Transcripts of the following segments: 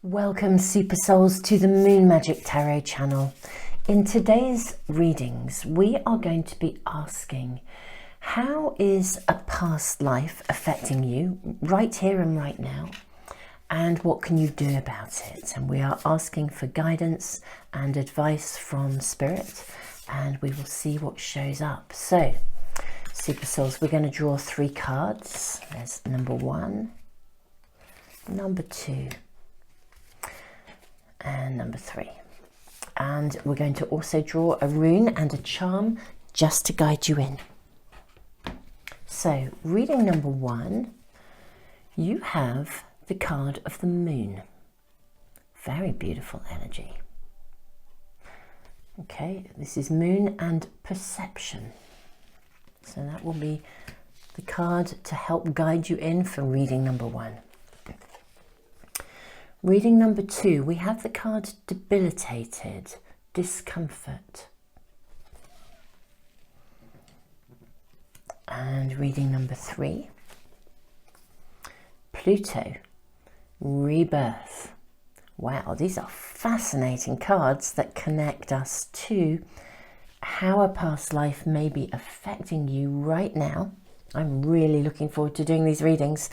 Welcome Super Souls to the Moon Magic Tarot channel. In today's readings we are going to be asking, how is a past life affecting you right here and right now, and what can you do about it? And we are asking for guidance and advice from Spirit, and we will see what shows up. So Super Souls, we're going to draw 3 cards. There's number 1, number 2 and number 3, and we're going to also draw a rune and a charm just to guide you in. So reading number 1, you have the card of the moon. Very beautiful energy. Okay, this is moon and perception, so that will be the card to help guide you in for reading number 1. Reading number 2, we have the card debilitated, discomfort. And reading number 3, Pluto, rebirth. Wow, these are fascinating cards that connect us to how a past life may be affecting you right now. I'm really looking forward to doing these readings,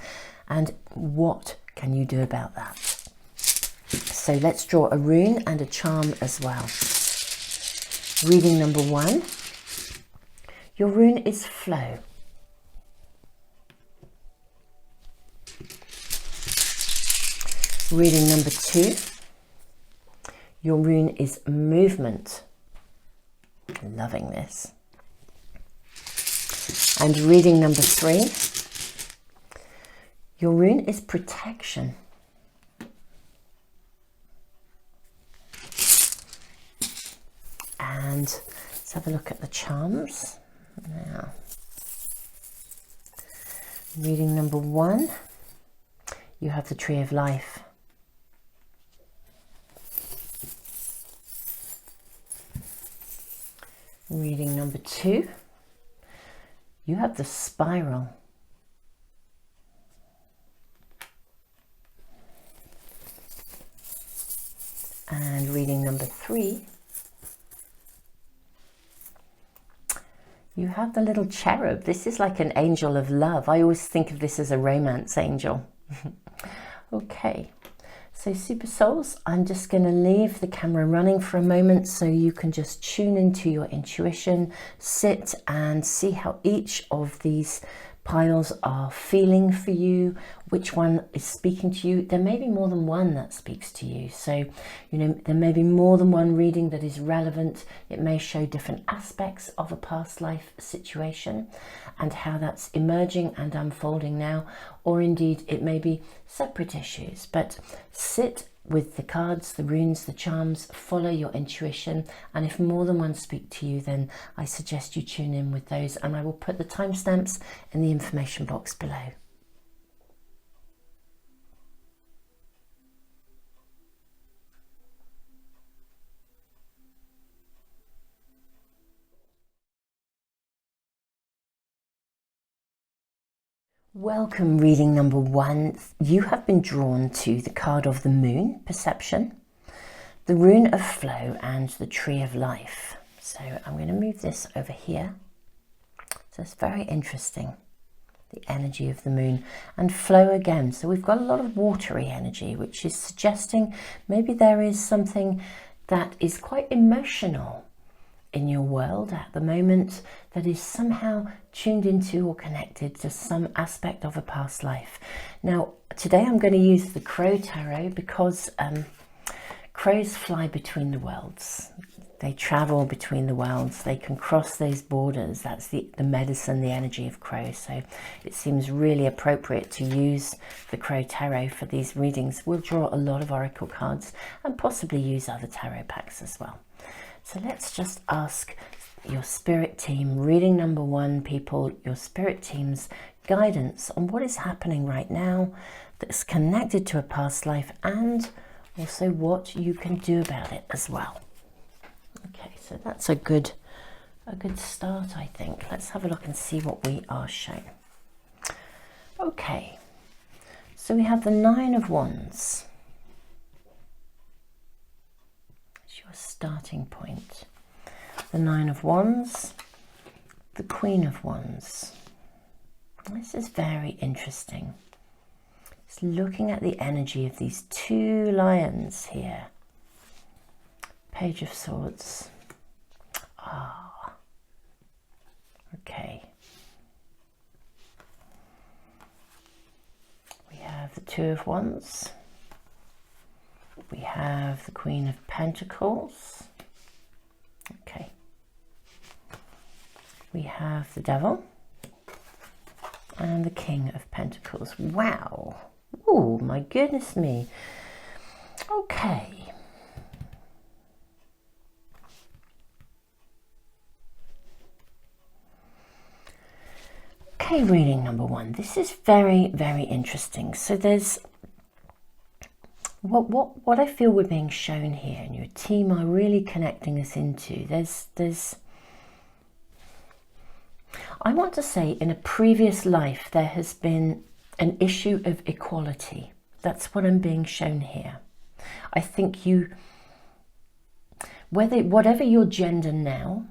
and what can you do about that? So let's draw a rune and a charm as well. Reading number 1, your rune is flow. Reading number 2, your rune is movement. Loving this. And reading number 3, your rune is protection. And let's have a look at the charms now. Reading number 1, you have the Tree of Life. Reading number 2, you have the Spiral. And reading number 3, you have the little cherub. This is like an angel of love. I always think of this as a romance angel. Okay, so Super Souls, I'm just going to leave the camera running for a moment so you can just tune into your intuition, sit and see how each of these piles are feeling for you, which one is speaking to you. There may be more than one that speaks to you, so there may be more than one reading that is relevant. It may show different aspects of a past life situation and how that's emerging and unfolding now, or indeed it may be separate issues. But sit with the cards, the runes, the charms, follow your intuition, and if more than one speak to you, then I suggest you tune in with those, and I will put the timestamps in the information box below. Welcome, reading number 1. You have been drawn to the card of the moon, perception, the rune of flow, and the Tree of Life. So I'm going to move this over here. So it's very interesting, the energy of the moon and flow again. So we've got a lot of watery energy, which is suggesting maybe there is something that is quite emotional in your world at the moment that is somehow tuned into or connected to some aspect of a past life. Now today I'm going to use the Crow Tarot because crows fly between the worlds. They travel between the worlds. They can cross those borders. That's the medicine, the energy of crows. So it seems really appropriate to use the Crow Tarot for these readings. We'll draw a lot of oracle cards and possibly use other tarot packs as well. So let's just ask your spirit team, reading number 1, people, your spirit team's guidance on what is happening right now that's connected to a past life, and also what you can do about it as well. Okay, so that's a good start, I think. Let's have a look and see what we are shown. Okay, so we have the 9 of Wands. It's your starting point. The Nine of Wands, the Queen of Wands. This is very interesting. It's looking at the energy of these two lions here. Page of Swords. Ah, okay. We have the Two of Wands. We have the Queen of Pentacles. Okay. We have the Devil and the King of Pentacles. Wow. Oh, my goodness me. Okay. Okay, reading number one. This is very, very interesting. So there's what I feel we're being shown here, and your team are really connecting us into. There's I want to say in a previous life there has been an issue of equality. That's what I'm being shown here. I think whatever your gender now,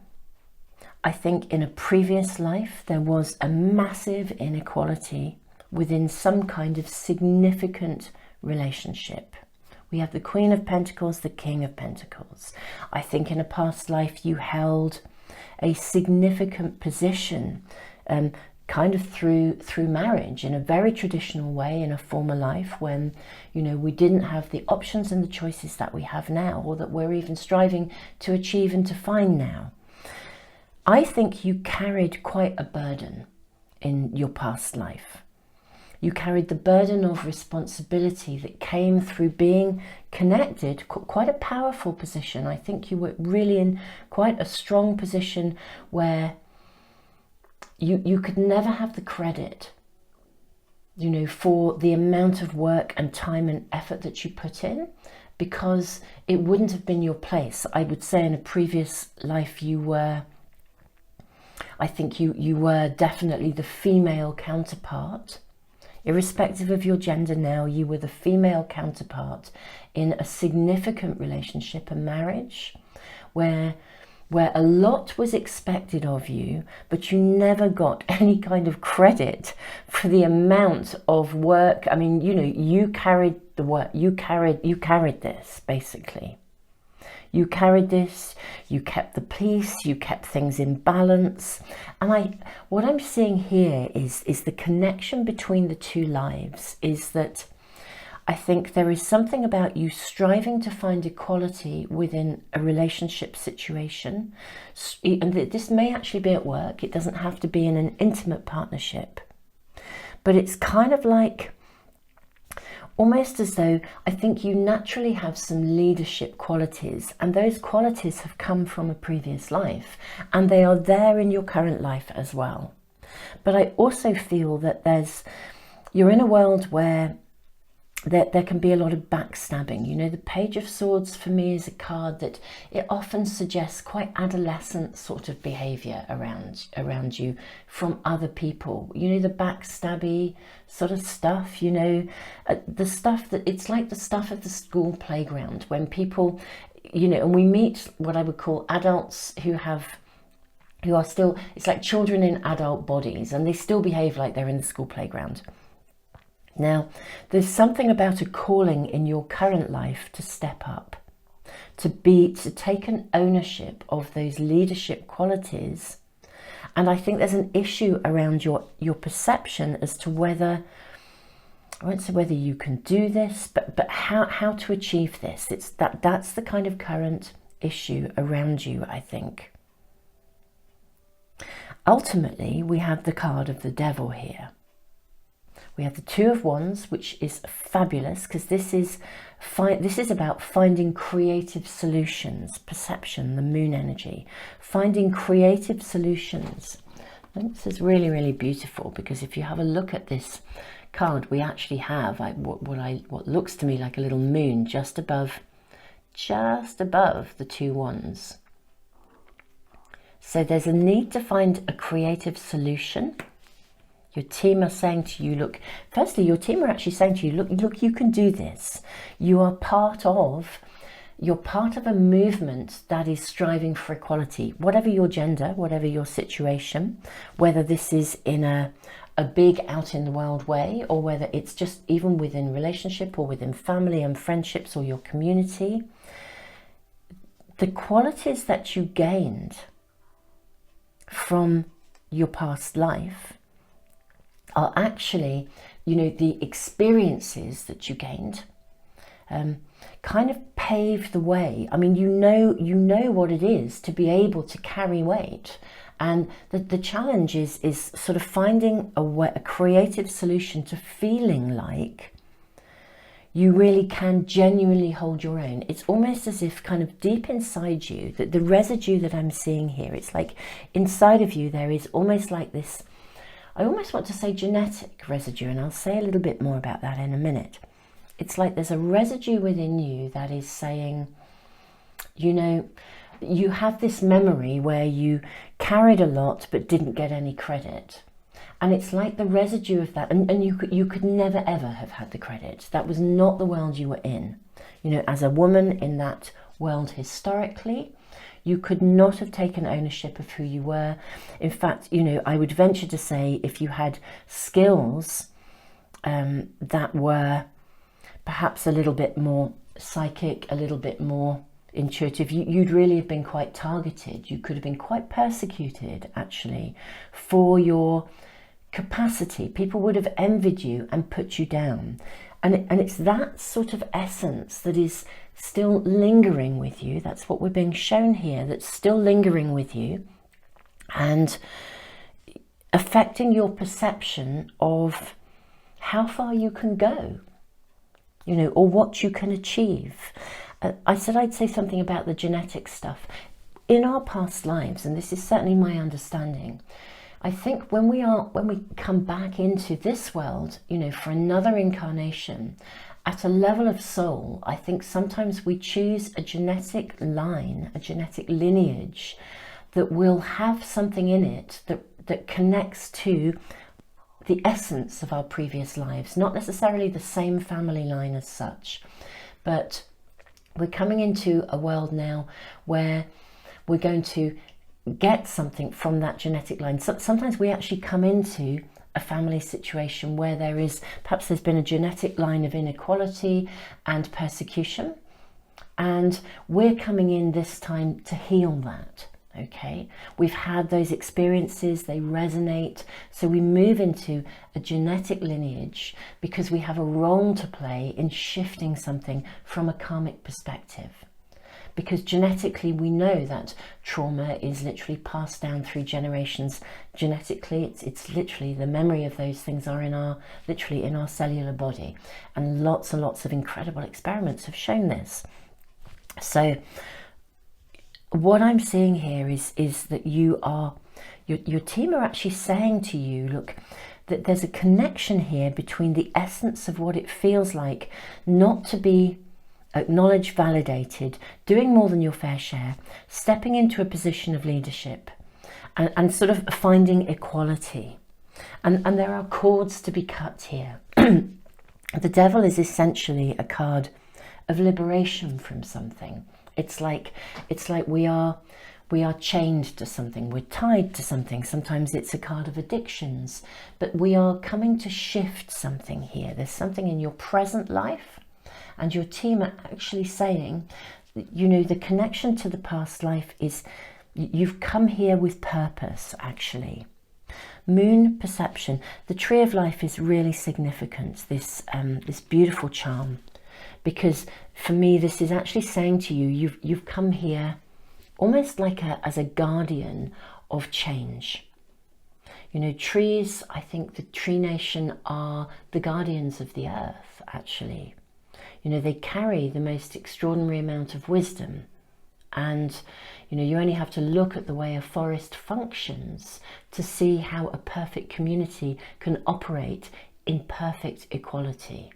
I think in a previous life there was a massive inequality within some kind of significant relationship. We have the Queen of Pentacles, the King of Pentacles. I think in a past life you held a significant position, kind of through marriage in a very traditional way in a former life when, you know, we didn't have the options and the choices that we have now, or that we're even striving to achieve and to find now. I think you carried quite a burden in your past life. You carried the burden of responsibility that came through being connected, quite a powerful position. I think you were really in quite a strong position where you could never have the credit, you know, for the amount of work and time and effort that you put in, because it wouldn't have been your place. I would say in a previous life you were, I think you were definitely the female counterpart. Irrespective of your gender now, you were the female counterpart in a significant relationship, a marriage, where a lot was expected of you, but you never got any kind of credit for the amount of work. I mean, you know, you carried the work, you carried this, basically. You carried this, you kept the peace, you kept things in balance. And what I'm seeing here is the connection between the two lives, is that I think there is something about you striving to find equality within a relationship situation. And this may actually be at work. It doesn't have to be in an intimate partnership. But it's kind of like, almost as though I think you naturally have some leadership qualities, and those qualities have come from a previous life, and they are there in your current life as well. But I also feel that you're in a world where there can be a lot of backstabbing. You know, the Page of Swords for me is a card that it often suggests quite adolescent sort of behaviour around you from other people. You know, the backstabby sort of stuff, you know, the stuff that it's like the stuff of the school playground when people, you know, and we meet what I would call adults who are still, it's like children in adult bodies, and they still behave like they're in the school playground. Now, there's something about a calling in your current life to step up, to take an ownership of those leadership qualities. And I think there's an issue around your perception as to whether, I won't say whether you can do this, but how to achieve this. That's the kind of current issue around you, I think. Ultimately, we have the card of the Devil here. We have the Two of Wands, which is fabulous because this is about finding creative solutions, perception, the Moon energy, finding creative solutions. I think this is really, really beautiful because if you have a look at this card, we actually have what looks to me like a little moon just above the Two Wands. So there's a need to find a creative solution. Your team are saying to you, look, firstly, your team are actually saying to you, look, you can do this. You are part of, you're part of a movement that is striving for equality, whatever your gender, whatever your situation, whether this is in a big out in the world way, or whether it's just even within relationship or within family and friendships or your community. The qualities that you gained from your past life are actually, you know, the experiences that you gained kind of pave the way. I mean, you know what it is to be able to carry weight. And the challenge is sort of finding a creative solution to feeling like you really can genuinely hold your own. It's almost as if kind of deep inside you, that the residue that I'm seeing here, it's like inside of you there is almost like this, I almost want to say genetic residue, and I'll say a little bit more about that in a minute. It's like there's a residue within you that is saying, you know, you have this memory where you carried a lot but didn't get any credit. And it's like the residue of that, and you could never ever have had the credit. That was not the world you were in. You know, as a woman in that world historically, you could not have taken ownership of who you were. In fact, you know, I would venture to say if you had skills that were perhaps a little bit more psychic, a little bit more intuitive, you'd really have been quite targeted. You could have been quite persecuted, actually, for your capacity. People would have envied you and put you down. And it's that sort of essence that is still lingering with you. That's what we're being shown here, that's still lingering with you and affecting your perception of how far you can go, you know, or what you can achieve. I said I'd say something about the genetic stuff. In our past lives, and this is certainly my understanding, I think when we come back into this world, you know, for another incarnation, at a level of soul, I think sometimes we choose a genetic line, a genetic lineage that will have something in it that connects to the essence of our previous lives, not necessarily the same family line as such, but we're coming into a world now where we're going to get something from that genetic line. So sometimes we actually come into a family situation where perhaps there's been a genetic line of inequality and persecution, and we're coming in this time to heal that. Okay, we've had those experiences, they resonate, so we move into a genetic lineage because we have a role to play in shifting something from a karmic perspective. Because genetically we know that trauma is literally passed down through generations. Genetically, it's literally the memory of those things are literally in our cellular body, and lots of incredible experiments have shown this. So what I'm seeing here is that your team are actually saying to you, look, that there's a connection here between the essence of what it feels like not to be acknowledged, validated, doing more than your fair share, stepping into a position of leadership, and sort of finding equality. And there are cords to be cut here. The devil is essentially a card of liberation from something. It's like we are chained to something, we're tied to something. Sometimes it's a card of addictions, but we are coming to shift something here. There's something in your present life, and your team are actually saying, you know, the connection to the past life is you've come here with purpose, actually. Moon perception. The tree of life is really significant, this beautiful charm. Because for me, this is actually saying to you, you've come here almost like as a guardian of change. You know, trees, I think the tree nation are the guardians of the earth, actually. You know, they carry the most extraordinary amount of wisdom. And, you know, you only have to look at the way a forest functions to see how a perfect community can operate in perfect equality.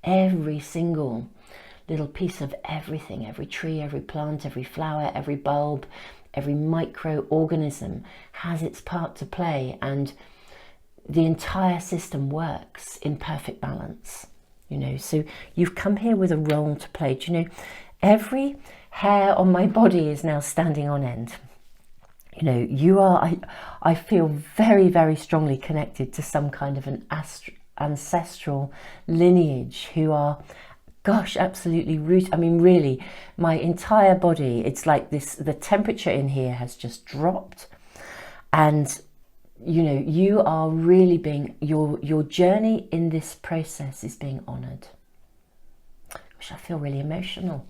Every single little piece of everything, every tree, every plant, every flower, every bulb, every microorganism has its part to play, and the entire system works in perfect balance. You know, so you've come here with a role to play. Do you know, every hair on my body is now standing on end. You know, you are, I feel very, very strongly connected to some kind of an ancestral lineage who are, gosh, absolutely root. I mean, really, my entire body, it's like this, the temperature in here has just dropped. And, you know, you are really being, your journey in this process is being honoured. Gosh, I feel really emotional.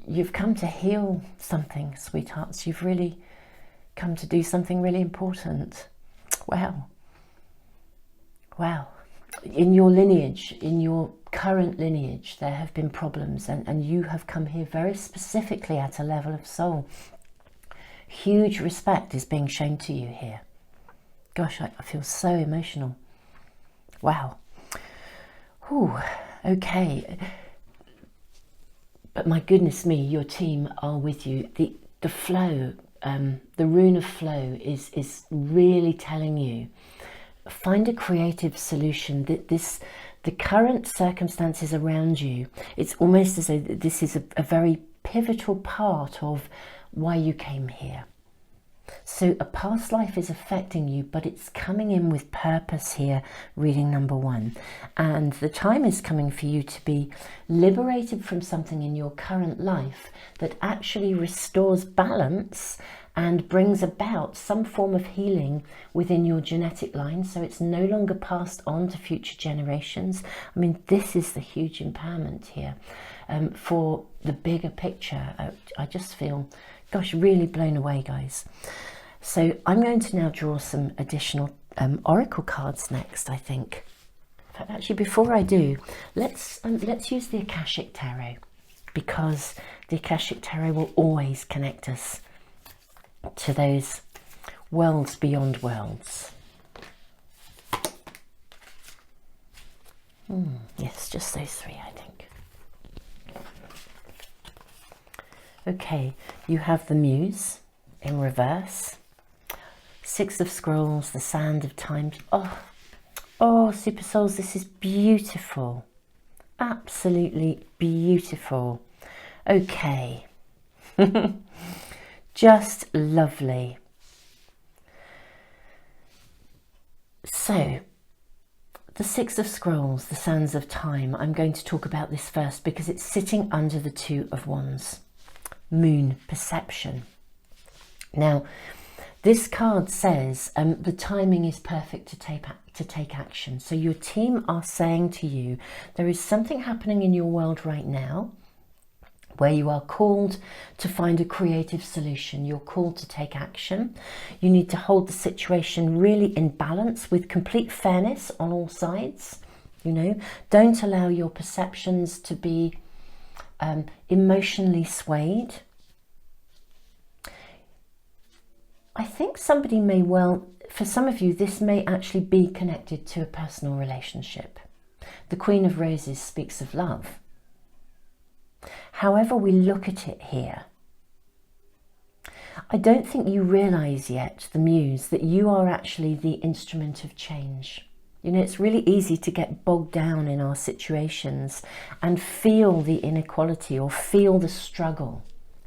You've come to heal something, sweethearts. You've really come to do something really important. Wow. Wow. In your lineage, in your current lineage, there have been problems, and you have come here very specifically at a level of soul. Huge respect is being shown to you here. Gosh, I feel so emotional. Wow. Ooh, okay. But my goodness me, your team are with you. The flow, the rune of flow is really telling you, find a creative solution. The current circumstances around you, it's almost as though this is a very pivotal part of why you came here. So a past life is affecting you, but it's coming in with purpose here, reading number 1. And the time is coming for you to be liberated from something in your current life that actually restores balance and brings about some form of healing within your genetic line, so it's no longer passed on to future generations. I mean, this is the huge empowerment here for the bigger picture. I just feel, gosh, really blown away, guys. So I'm going to now draw some additional oracle cards next, I think. In fact, actually, before I do, let's use the Akashic Tarot, because the Akashic Tarot will always connect us to those worlds beyond worlds. Yes, just those 3, I think. Okay, you have the Muse in reverse, 6 of Scrolls, the Sand of Time. Oh, Super Souls, this is beautiful. Absolutely beautiful. Okay. Just lovely. So, the 6 of Scrolls, the Sands of Time, I'm going to talk about this first because it's sitting under the 2 of Wands. Moon, perception. Now, this card says the timing is perfect to take action. So your team are saying to you, there is something happening in your world right now where you are called to find a creative solution. You're called to take action. You need to hold the situation really in balance with complete fairness on all sides. You know, don't allow your perceptions to be emotionally swayed. I think somebody may well, for some of you, this may actually be connected to a personal relationship. The Queen of Roses speaks of love. However we look at it here, I don't think you realise yet, the Muse, that you are actually the instrument of change. You know, it's really easy to get bogged down in our situations and feel the inequality or feel the struggle,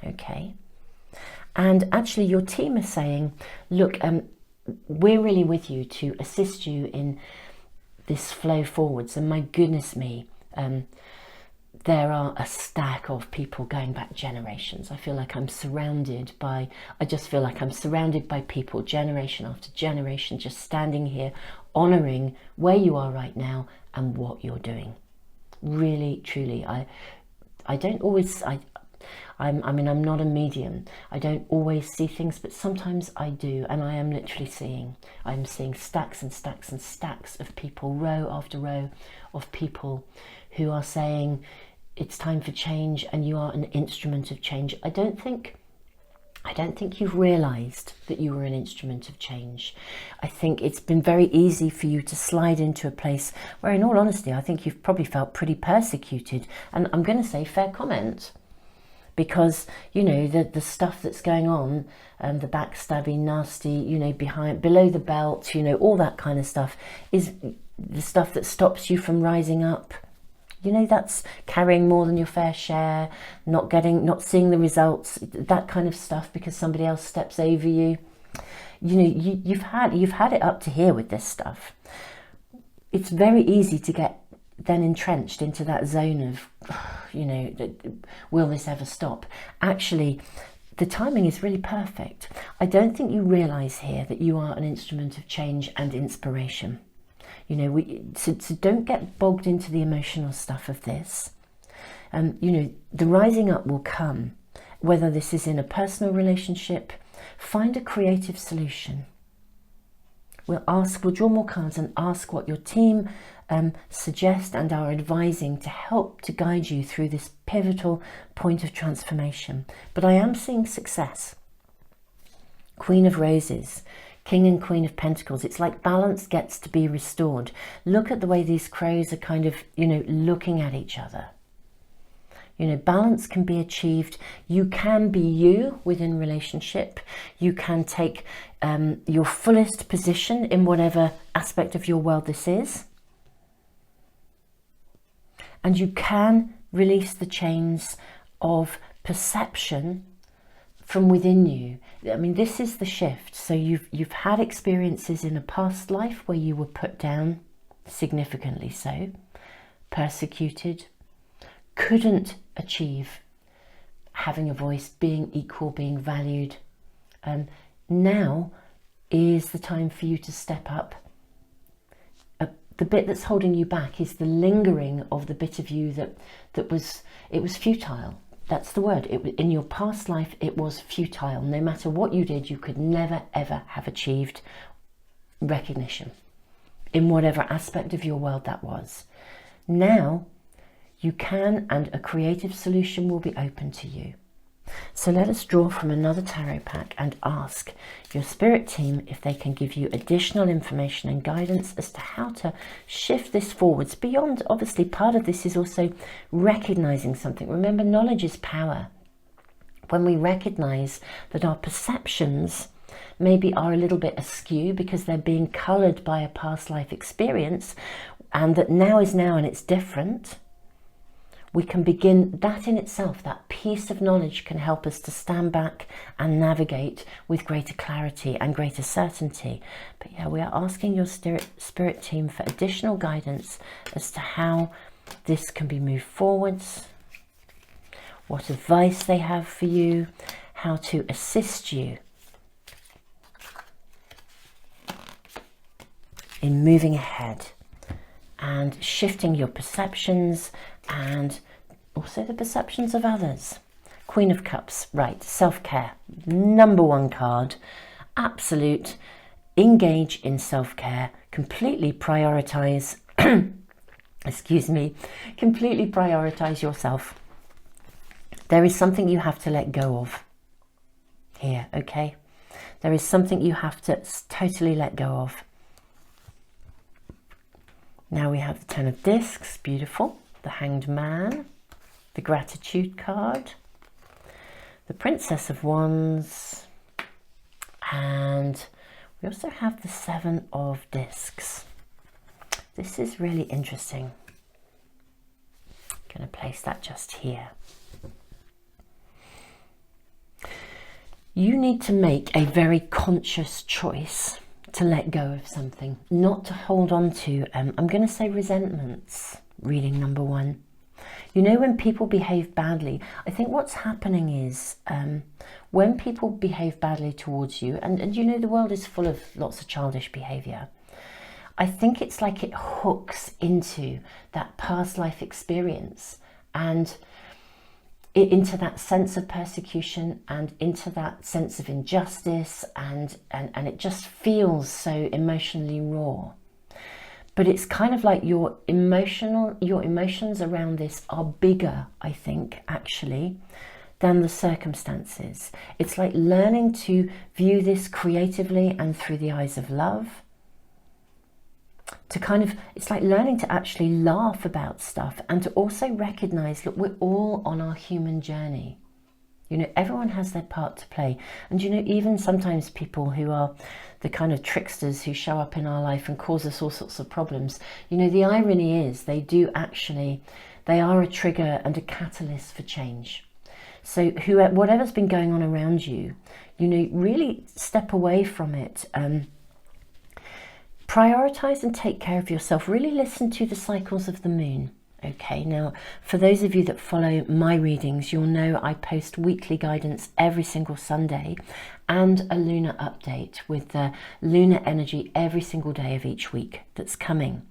okay? And actually your team is saying, look, we're really with you to assist you in this flow forwards. And my goodness me, there are a stack of people going back generations. I feel like I'm surrounded by, I just feel like I'm surrounded by people, generation after generation, just standing here, honouring where you are right now and what you're doing. Really, truly, I don't always, I mean, I'm not a medium. I don't always see things, but sometimes I do. And I am literally I'm seeing stacks and stacks and stacks of people, row after row of people who are saying, it's time for change and you are an instrument of change. I don't think you've realised that you were an instrument of change. I think it's been very easy for you to slide into a place where, in all honesty, I think you've probably felt pretty persecuted. And I'm going to say fair comment, because, you know, the stuff that's going on, the backstabbing, nasty, you know, below the belt, you know, all that kind of stuff is the stuff that stops you from rising up, You know, that's carrying more than your fair share, not seeing the results, that kind of stuff because somebody else steps over you. You know, you've had it up to here with this stuff. It's very easy to get then entrenched into that zone of, you know, will this ever stop? Actually, the timing is really perfect. I don't think you realise here that you are an instrument of change and inspiration. You know, so don't get bogged into the emotional stuff of this. You know, the rising up will come, whether this is in a personal relationship. Find a creative solution. We'll draw more cards and ask what your team suggest and are advising to help to guide you through this pivotal point of transformation. But I am seeing success. Queen of Roses, King and Queen of Pentacles. It's like balance gets to be restored. Look at the way these crows are kind of, you know, looking at each other. You know, balance can be achieved. You can be you within relationship. You can take your fullest position in whatever aspect of your world this is. And you can release the chains of perception from within you. I mean, this is the shift. So you've had experiences in a past life where you were put down, significantly so, persecuted, couldn't achieve having a voice, being equal, being valued. Now is the time for you to step up. The bit that's holding you back is the lingering of the bit of you that was futile. That's the word. In your past life, it was futile. No matter what you did, you could never, ever have achieved recognition in whatever aspect of your world that was. Now, you can, and a creative solution will be open to you. So let us draw from another tarot pack and ask your spirit team if they can give you additional information and guidance as to how to shift this forwards. Beyond, obviously, part of this is also recognizing something. Remember, knowledge is power. When we recognize that our perceptions maybe are a little bit askew because they're being colored by a past life experience, and that now is now and it's different, we can begin, that in itself, that piece of knowledge can help us to stand back and navigate with greater clarity and greater certainty. But yeah, we are asking your spirit team for additional guidance as to how this can be moved forwards, what advice they have for you, how to assist you in moving ahead and shifting your perceptions and also the perceptions of others. Queen of Cups, right, self-care, number one card, absolute, engage in self-care, completely prioritize, excuse me, completely prioritize yourself. There is something you have to let go of here, okay? There is something you have to totally let go of. Now we have the Ten of Discs, beautiful. The Hanged Man, the Gratitude card, the Princess of Wands, and we also have the Seven of Discs. This is really interesting. I'm going to place that just here. You need to make a very conscious choice to let go of something, not to hold on to, I'm going to say resentments. Reading number one. You know, when people behave badly, I think what's happening is when people behave badly towards you, and you know the world is full of lots of childish behaviour, I think it's like it hooks into that past life experience and into that sense of persecution and into that sense of injustice, and it just feels so emotionally raw. But it's kind of like your emotions around this are bigger, I think, actually, than the circumstances. It's like learning to view this creatively and through the eyes of love. It's like learning to actually laugh about stuff and to also recognize, look, we're all on our human journey. You know, everyone has their part to play. And, you know, even sometimes people who are the kind of tricksters who show up in our life and cause us all sorts of problems, you know, the irony is they do actually, They are a trigger and a catalyst for change. So whatever's been going on around you, you know, really step away from it. Prioritize and take care of yourself. Really listen to the cycles of the moon. Okay, now for those of you that follow my readings, you'll know I post weekly guidance every single Sunday and a lunar update with the lunar energy every single day of each week that's coming.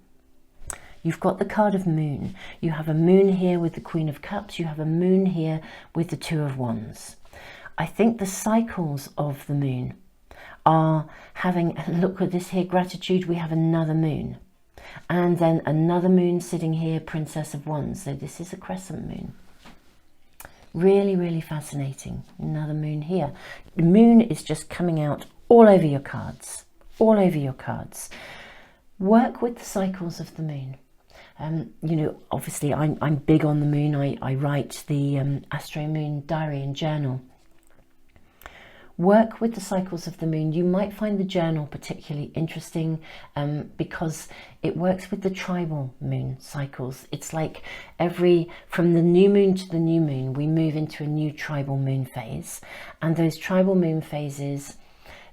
You've got the card of moon. You have a moon here with the Queen of Cups. You have a moon here with the Two of Wands. I think the cycles of the moon are having, look at this here, gratitude, we have another moon. And then another moon sitting here, Princess of Wands. So this is a crescent moon. Really, really fascinating. Another moon here. The moon is just coming out all over your cards. All over your cards. Work with the cycles of the moon. You know, obviously I'm big on the moon. I write the Astro-Moon diary and journal. Work with the cycles of the moon. You might find the journal particularly interesting because it works with the tribal moon cycles. It's like from the new moon to the new moon, we move into a new tribal moon phase. And those tribal moon phases,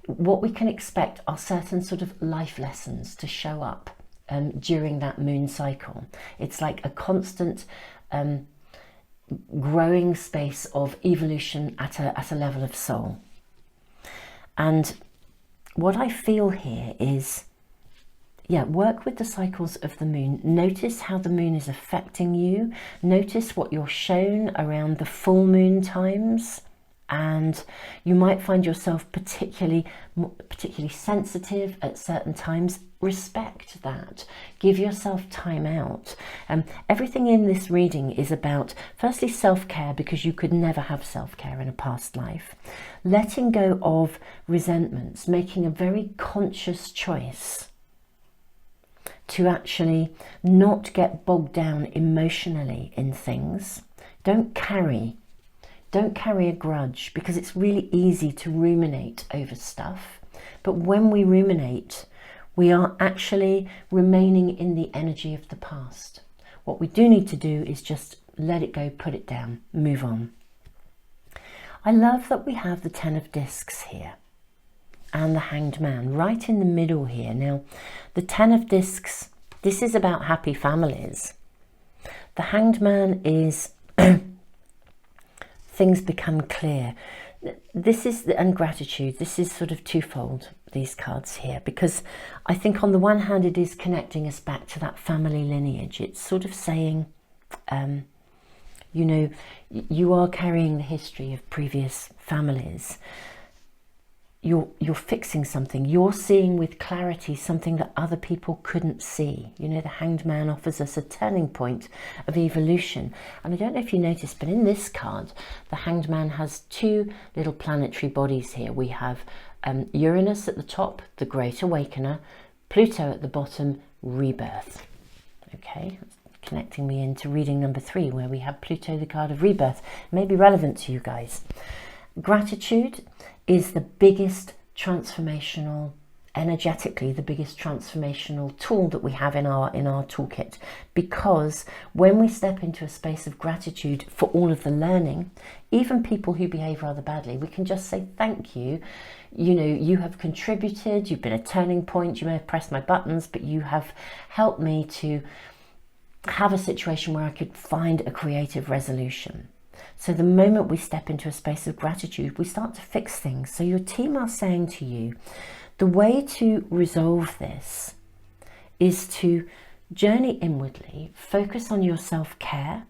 what we can expect are certain sort of life lessons to show up during that moon cycle. It's like a constant growing space of evolution at a level of soul. And what I feel here is, yeah, work with the cycles of the moon. Notice how the moon is affecting you. Notice what you're shown around the full moon times. And you might find yourself particularly sensitive at certain times. Respect that. Give yourself time out. Everything in this reading is about, firstly, self-care, because you could never have self-care in a past life. Letting go of resentments, making a very conscious choice to actually not get bogged down emotionally in things. Don't carry a grudge, because it's really easy to ruminate over stuff. But when we ruminate, we are actually remaining in the energy of the past. What we do need to do is just let it go, put it down, move on. I love that we have the Ten of Discs here and the Hanged Man right in the middle here. Now, the Ten of Discs, this is about happy families. The Hanged Man is things become clear. This is, and gratitude, this is sort of twofold, these cards here, because I think on the one hand it is connecting us back to that family lineage. It's sort of saying, you know, you are carrying the history of previous families. You're fixing something. You're seeing with clarity something that other people couldn't see. You know, the Hanged Man offers us a turning point of evolution. And I don't know if you noticed, but in this card, the Hanged Man has two little planetary bodies here. We have Uranus at the top, the Great Awakener, Pluto at the bottom, Rebirth. Okay, connecting me into reading number 3, where we have Pluto, the card of rebirth. It may be relevant to you guys. Gratitude is the biggest transformational, energetically, the biggest transformational tool that we have in our toolkit, because when we step into a space of gratitude for all of the learning, even people who behave rather badly, we can just say thank you. You know, you have contributed, you've been a turning point, you may have pressed my buttons, but you have helped me to have a situation where I could find a creative resolution. So the moment we step into a space of gratitude, we start to fix things. So your team are saying to you, the way to resolve this is to journey inwardly, focus on your self-care,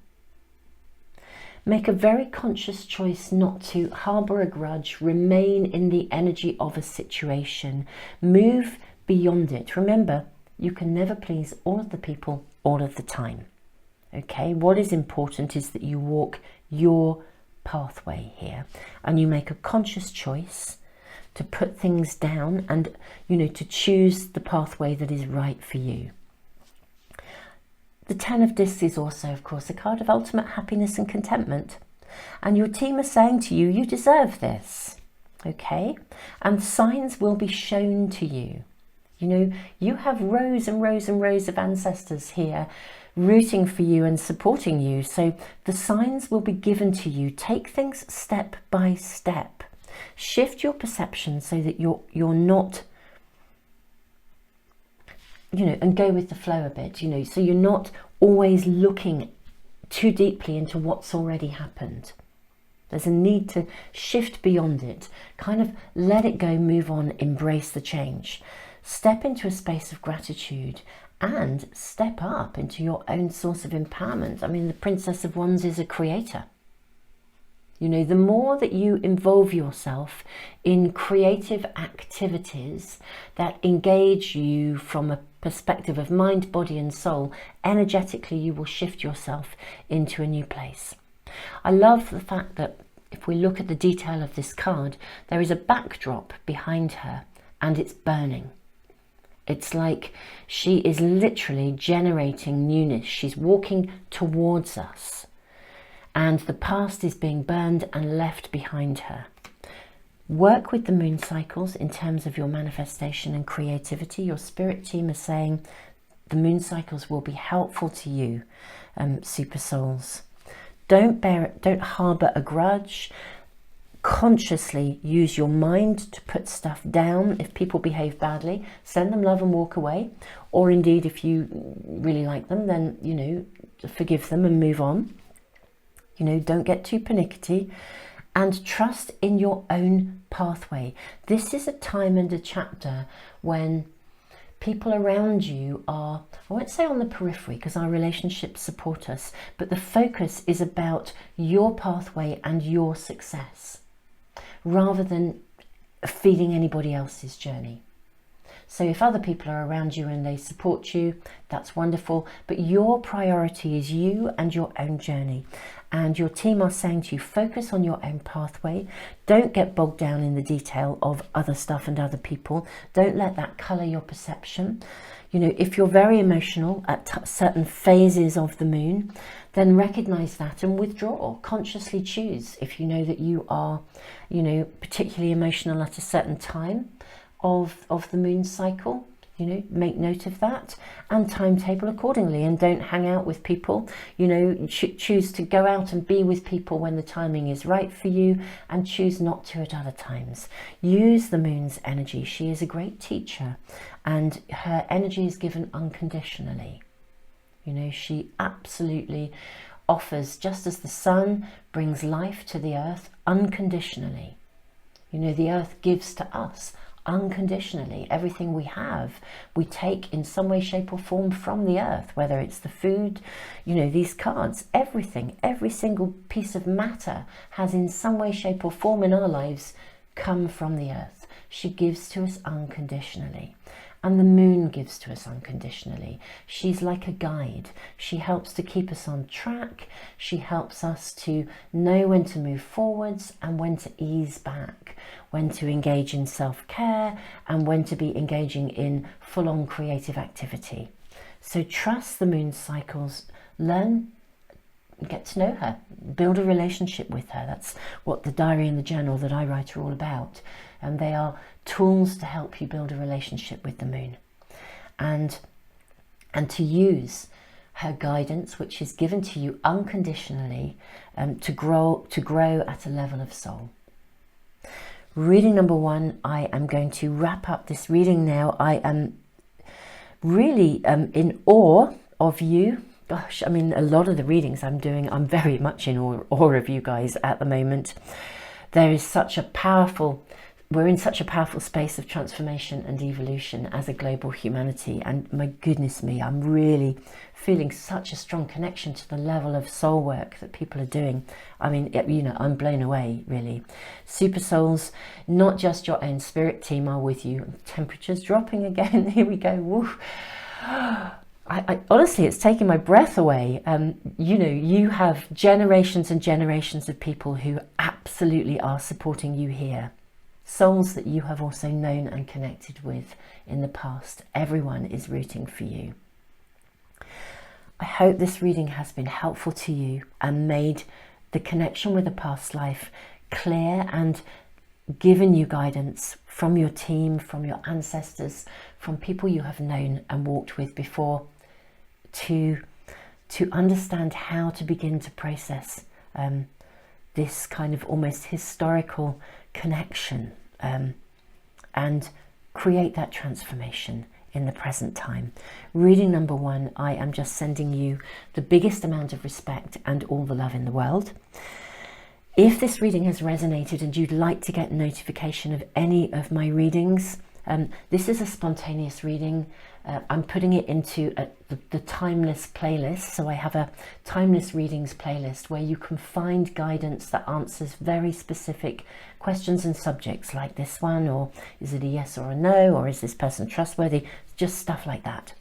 make a very conscious choice not to harbour a grudge, remain in the energy of a situation, move beyond it. Remember, you can never please all of the people all of the time. Okay, what is important is that you walk your pathway here and you make a conscious choice to put things down and, you know, to choose the pathway that is right for you. The Ten of Discs is also, of course, a card of ultimate happiness and contentment. And your team are saying to you, you deserve this. Okay, and signs will be shown to you. You know, you have rows and rows and rows of ancestors here rooting for you and supporting you. So the signs will be given to you. Take things step by step. Shift your perception so that you're not, you know, and go with the flow a bit, you know, so you're not always looking too deeply into what's already happened. There's a need to shift beyond it, kind of let it go, move on, embrace the change. Step into a space of gratitude and step up into your own source of empowerment. I mean, the Princess of Wands is a creator. You know, the more that you involve yourself in creative activities that engage you from a perspective of mind, body and soul, energetically you will shift yourself into a new place. I love the fact that if we look at the detail of this card, there is a backdrop behind her and it's burning. It's like she is literally generating newness. She's walking towards us and the past is being burned and left behind her. Work with the moon cycles in terms of your manifestation and creativity. Your spirit team is saying the moon cycles will be helpful to you, super souls. Don't harbour a grudge. Consciously use your mind to put stuff down. If people behave badly, send them love and walk away. Or indeed, if you really like them, then, you know, forgive them and move on. You know, don't get too pernickety. And trust in your own pathway. This is a time and a chapter when people around you are, I won't say on the periphery because our relationships support us, but the focus is about your pathway and your success rather than feeding anybody else's journey. So if other people are around you and they support you, that's wonderful, but your priority is you and your own journey. And your team are saying to you, focus on your own pathway. Don't get bogged down in the detail of other stuff and other people. Don't let that colour your perception. You know, if you're very emotional at certain phases of the moon, then recognise that and withdraw. Consciously choose if you know that you are, you know, particularly emotional at a certain time of the moon cycle. You know, make note of that and timetable accordingly, and don't hang out with people. You know, choose to go out and be with people when the timing is right for you, and choose not to at other times. Use the moon's energy. She is a great teacher and her energy is given unconditionally. You know, she absolutely offers, just as the sun brings life to the earth unconditionally. You know, the earth gives to us unconditionally. Everything we have, we take in some way, shape or form from the earth, whether it's the food, you know, these cards, everything, every single piece of matter has in some way, shape or form in our lives come from the earth. She gives to us unconditionally. And the moon gives to us unconditionally. She's like a guide. She helps to keep us on track. She helps us to know when to move forwards and when to ease back, when to engage in self-care and when to be engaging in full-on creative activity. So trust the moon cycles, learn, get to know her, build a relationship with her. That's what the diary and the journal that I write are all about. And they are tools to help you build a relationship with the moon, and to use her guidance, which is given to you unconditionally, to grow at a level of soul. Reading number 1, I am going to wrap up this reading now. I am really in awe of you. Gosh, I mean, a lot of the readings I'm doing, I'm very much in awe of you guys at the moment. There is such a powerful, we're in such a powerful space of transformation and evolution as a global humanity. And my goodness me, I'm really feeling such a strong connection to the level of soul work that people are doing. I mean, you know, I'm blown away, really. Super souls, not just your own spirit team are with you. Temperature's dropping again. Here we go. Woo. I honestly, it's taking my breath away. You know, you have generations and generations of people who absolutely are supporting you here. Souls that you have also known and connected with in the past. Everyone is rooting for you. I hope this reading has been helpful to you and made the connection with a past life clear and given you guidance from your team, from your ancestors, from people you have known and walked with before, to understand how to begin to process this kind of almost historical connection and create that transformation in the present time. Reading number 1, I am just sending you the biggest amount of respect and all the love in the world. If this reading has resonated and you'd like to get notification of any of my readings, this is a spontaneous reading. I'm putting it into the Timeless playlist. So I have a Timeless Readings playlist where you can find guidance that answers very specific questions and subjects like this one, or is it a yes or a no, or is this person trustworthy? Just stuff like that.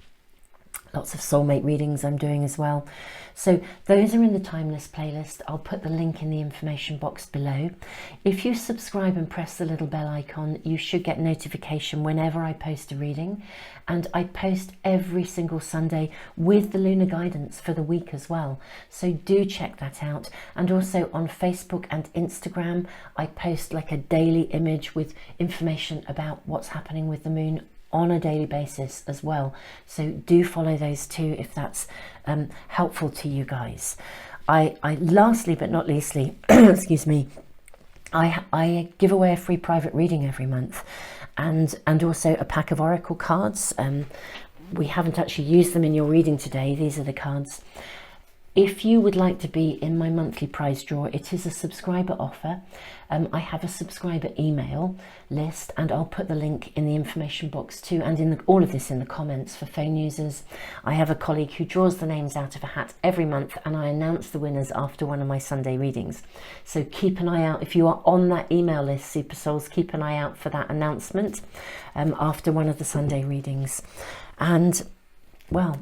Lots of soulmate readings I'm doing as well. So those are in the Timeless playlist. I'll put the link in the information box below. If you subscribe and press the little bell icon, you should get notification whenever I post a reading. And I post every single Sunday with the lunar guidance for the week as well. So do check that out. And also on Facebook and Instagram, I post like a daily image with information about what's happening with the moon on a daily basis as well. So do follow those too if that's helpful to you guys. I lastly but not leastly, excuse me, I give away a free private reading every month, and also a pack of oracle cards. We haven't actually used them in your reading today. These are the cards. If you would like to be in my monthly prize draw, it is a subscriber offer. I have a subscriber email list, and I'll put the link in the information box too, and in all of this in the comments for phone users. I have a colleague who draws the names out of a hat every month, and I announce the winners after one of my Sunday readings. So keep an eye out. If you are on that email list, Super Souls, keep an eye out for that announcement after one of the Sunday readings. And well,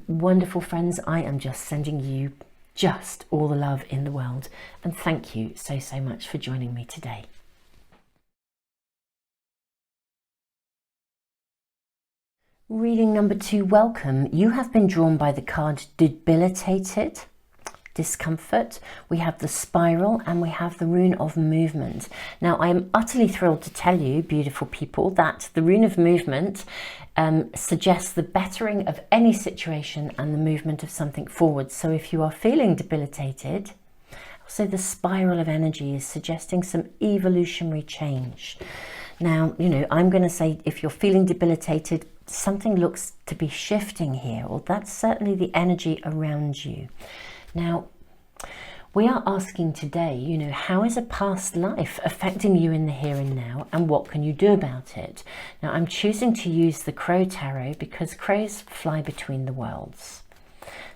wonderful friends, I am just sending you just all the love in the world, and thank you so much for joining me today. Reading number 2, welcome. You have been drawn by the card Debilitated, Discomfort. We have the Spiral, and we have the Rune of Movement. Now, I am utterly thrilled to tell you, beautiful people, that the Rune of Movement suggests the bettering of any situation and the movement of something forward. So if you are feeling debilitated, also the Spiral of energy is suggesting some evolutionary change. Now, you know, I'm going to say if you're feeling debilitated, something looks to be shifting here, or that's certainly the energy around you. Now, we are asking today, you know, how is a past life affecting you in the here and now, and what can you do about it? Now, I'm choosing to use the Crow Tarot because crows fly between the worlds.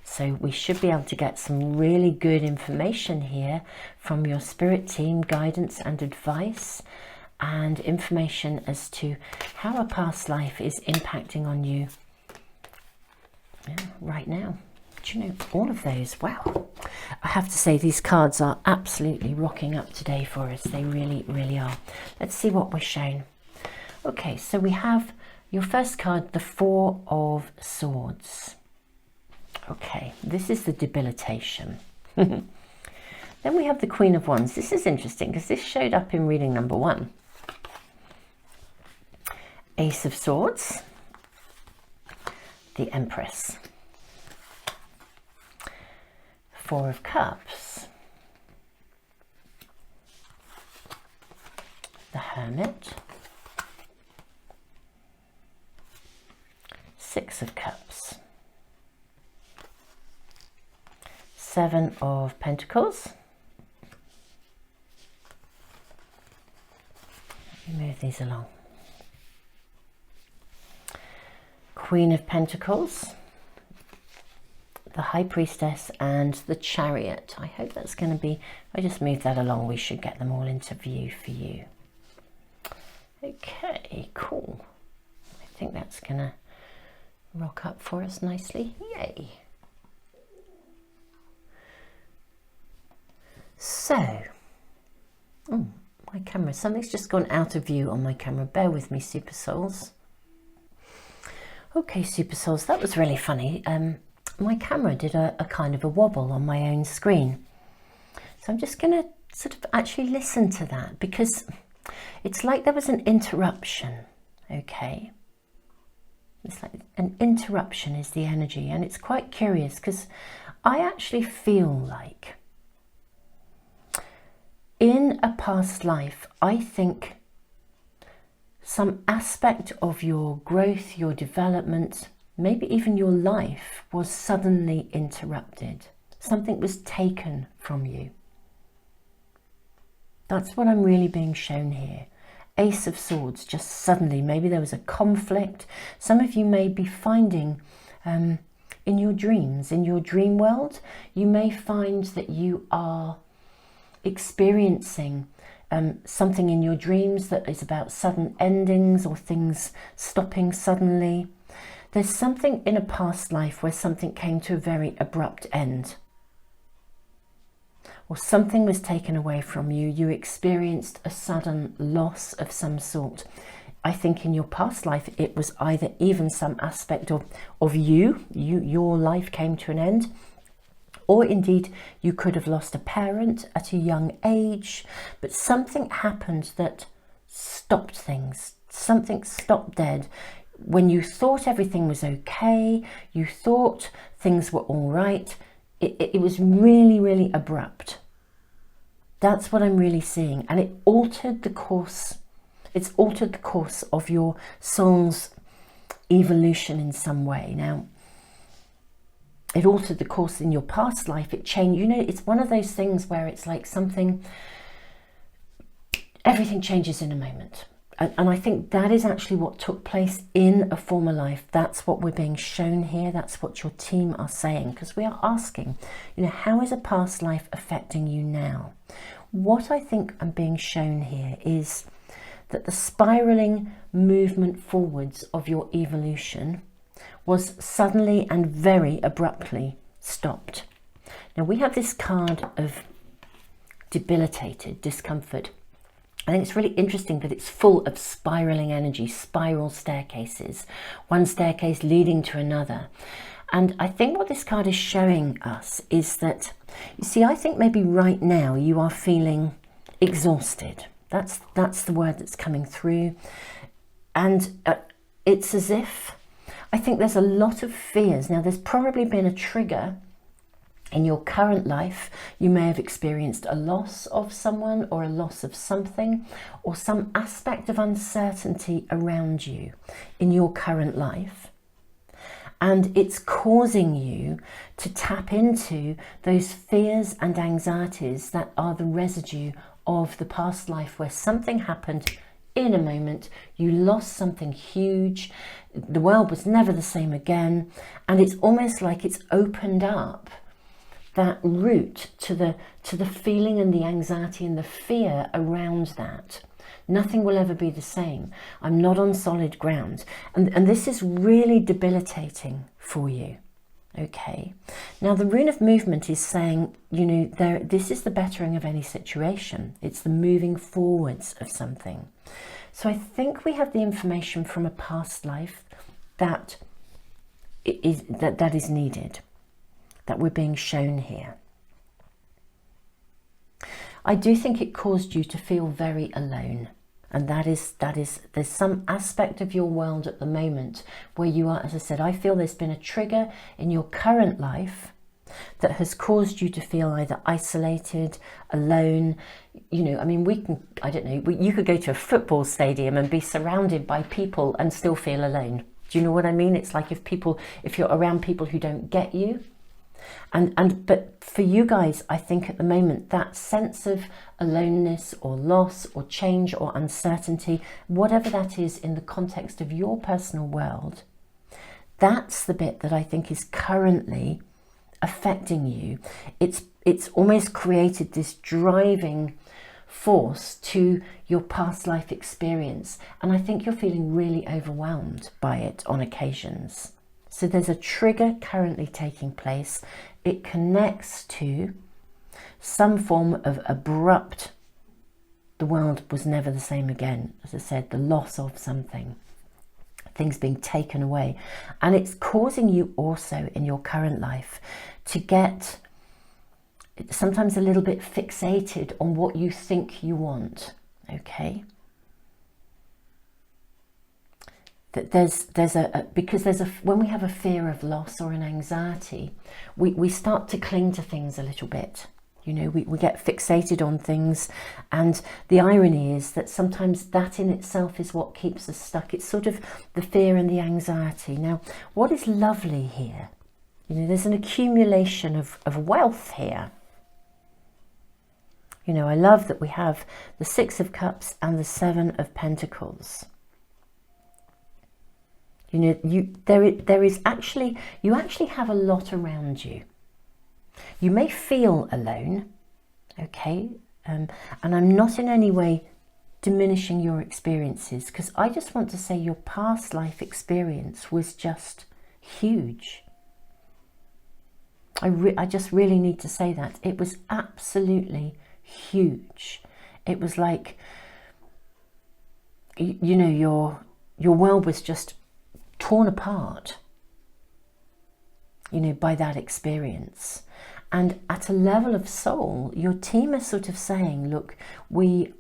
So we should be able to get some really good information here from your spirit team, guidance and advice, and information as to how a past life is impacting on you right now. Do you know, all of those, wow. I have to say these cards are absolutely rocking up today for us. They really, really are. Let's see what we're shown. Okay, so we have your first card, the Four of Swords. Okay, this is the debilitation. Then we have the Queen of Wands. This is interesting because this showed up in reading number 1. Ace of Swords, the Empress, Four of Cups, the Hermit, Six of Cups, Seven of Pentacles. Let me move these along. Queen of Pentacles, the High Priestess, and the Chariot. I hope that's going to be, if I just move that along, we should get them all into view for you. Okay, cool. I think that's going to rock up for us nicely. Yay. So, my camera, something's just gone out of view on my camera. Bear with me, Super Souls. Okay, Super Souls, that was really funny. My camera did a kind of a wobble on my own screen. So I'm just going to sort of actually listen to that, because It's like there was an interruption, okay? It's like an interruption is the energy, and it's quite curious because I actually feel like in a past life, I think some aspect of your growth, your development, maybe even your life was suddenly interrupted. Something was taken from you. That's what I'm really being shown here. Ace of Swords, just suddenly, maybe there was a conflict. Some of you may be finding in your dreams, in your dream world, you may find that you are experiencing something in your dreams that is about sudden endings or things stopping suddenly. There's something in a past life where something came to a very abrupt end, or something was taken away from you. You experienced a sudden loss of some sort. I think in your past life it was either even some aspect of your life came to an end, or indeed you could have lost a parent at a young age, but something happened that stopped things. Something stopped dead. When you thought everything was okay, you thought things were all right, it was really, really abrupt. That's what I'm really seeing, and it altered the course. It's altered the course of your soul's evolution in some way. Now, it altered the course in your past life. It changed. You know, it's one of those things where it's like something, everything changes in a moment. And I think that is actually what took place in a former life. That's what we're being shown here. That's what your team are saying, because we are asking, you know, how is a past life affecting you now? What I think I'm being shown here is that the spiraling movement forwards of your evolution was suddenly and very abruptly stopped. Now we have this card of debilitated, discomfort. I think it's really interesting that it's full of spiraling energy, spiral staircases, one staircase leading to another. And I think what this card is showing us is that, you see, I think maybe right now you are feeling exhausted. That's the word that's coming through. And it's as if, I think there's a lot of fears. Now, there's probably been a trigger in your current life. You may have experienced a loss of someone or a loss of something, or some aspect of uncertainty around you in your current life. And it's causing you to tap into those fears and anxieties that are the residue of the past life, where something happened in a moment, you lost something huge, the world was never the same again, and it's almost like it's opened up that route to the feeling and the anxiety and the fear around that. Nothing will ever be the same. I'm not on solid ground. And this is really debilitating for you. Okay. Now the rune of movement is saying, you know, this is the bettering of any situation. It's the moving forwards of something. So I think we have the information from a past life that is needed, that we're being shown here. I do think it caused you to feel very alone. And that is, there's some aspect of your world at the moment where you are, as I said, I feel there's been a trigger in your current life that has caused you to feel either isolated, alone. You know, I mean, I don't know, you could go to a football stadium and be surrounded by people and still feel alone. Do you know what I mean? It's like if you're around people who don't get you. But for you guys, I think at the moment, that sense of aloneness or loss or change or uncertainty, whatever that is in the context of your personal world, that's the bit that I think is currently affecting you. It's almost created this driving force to your past life experience, and I think you're feeling really overwhelmed by it on occasions. So there's a trigger currently taking place. It connects to some form of abrupt, the world was never the same again. As I said, the loss of something, things being taken away. And it's causing you also in your current life to get sometimes a little bit fixated on what you think you want. Okay. that because when we have a fear of loss or an anxiety, we start to cling to things a little bit. You know, we get fixated on things, and the irony is that sometimes that in itself is what keeps us stuck. It's sort of the fear and the anxiety. Now, what is lovely here, you know, there's an accumulation of wealth here. You know, I love that we have the Six of Cups and the Seven of Pentacles. You know, there is actually, you actually have a lot around you. You may feel alone, okay, and I'm not in any way diminishing your experiences, because I just want to say your past life experience was just huge. I just really need to say that. It was absolutely huge. It was like, you know, your world was just torn apart, you know, by that experience. And at a level of soul, your team is sort of saying, look, we're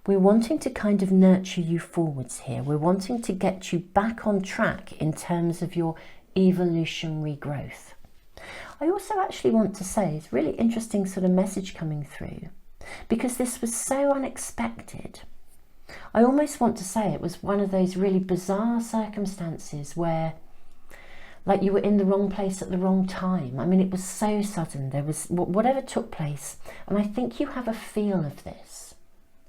wanting to kind of nurture you forwards here. We're wanting to get you back on track in terms of your evolutionary growth. I also actually want to say, it's a really interesting sort of message coming through, because this was so unexpected. I almost want to say it was one of those really bizarre circumstances where, like, you were in the wrong place at the wrong time. I mean, it was so sudden. There was whatever took place. And I think you have a feel of this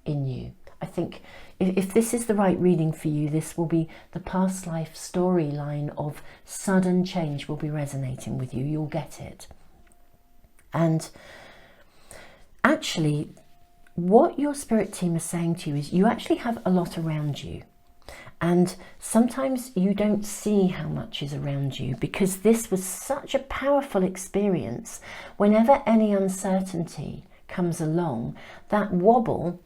in you. I think if this is the right reading for you, this will be the past life storyline of sudden change will be resonating with you. You'll get it. And actually, what your spirit team is saying to you is you actually have a lot around you. And sometimes you don't see how much is around you, because this was such a powerful experience. Whenever any uncertainty comes along, that wobble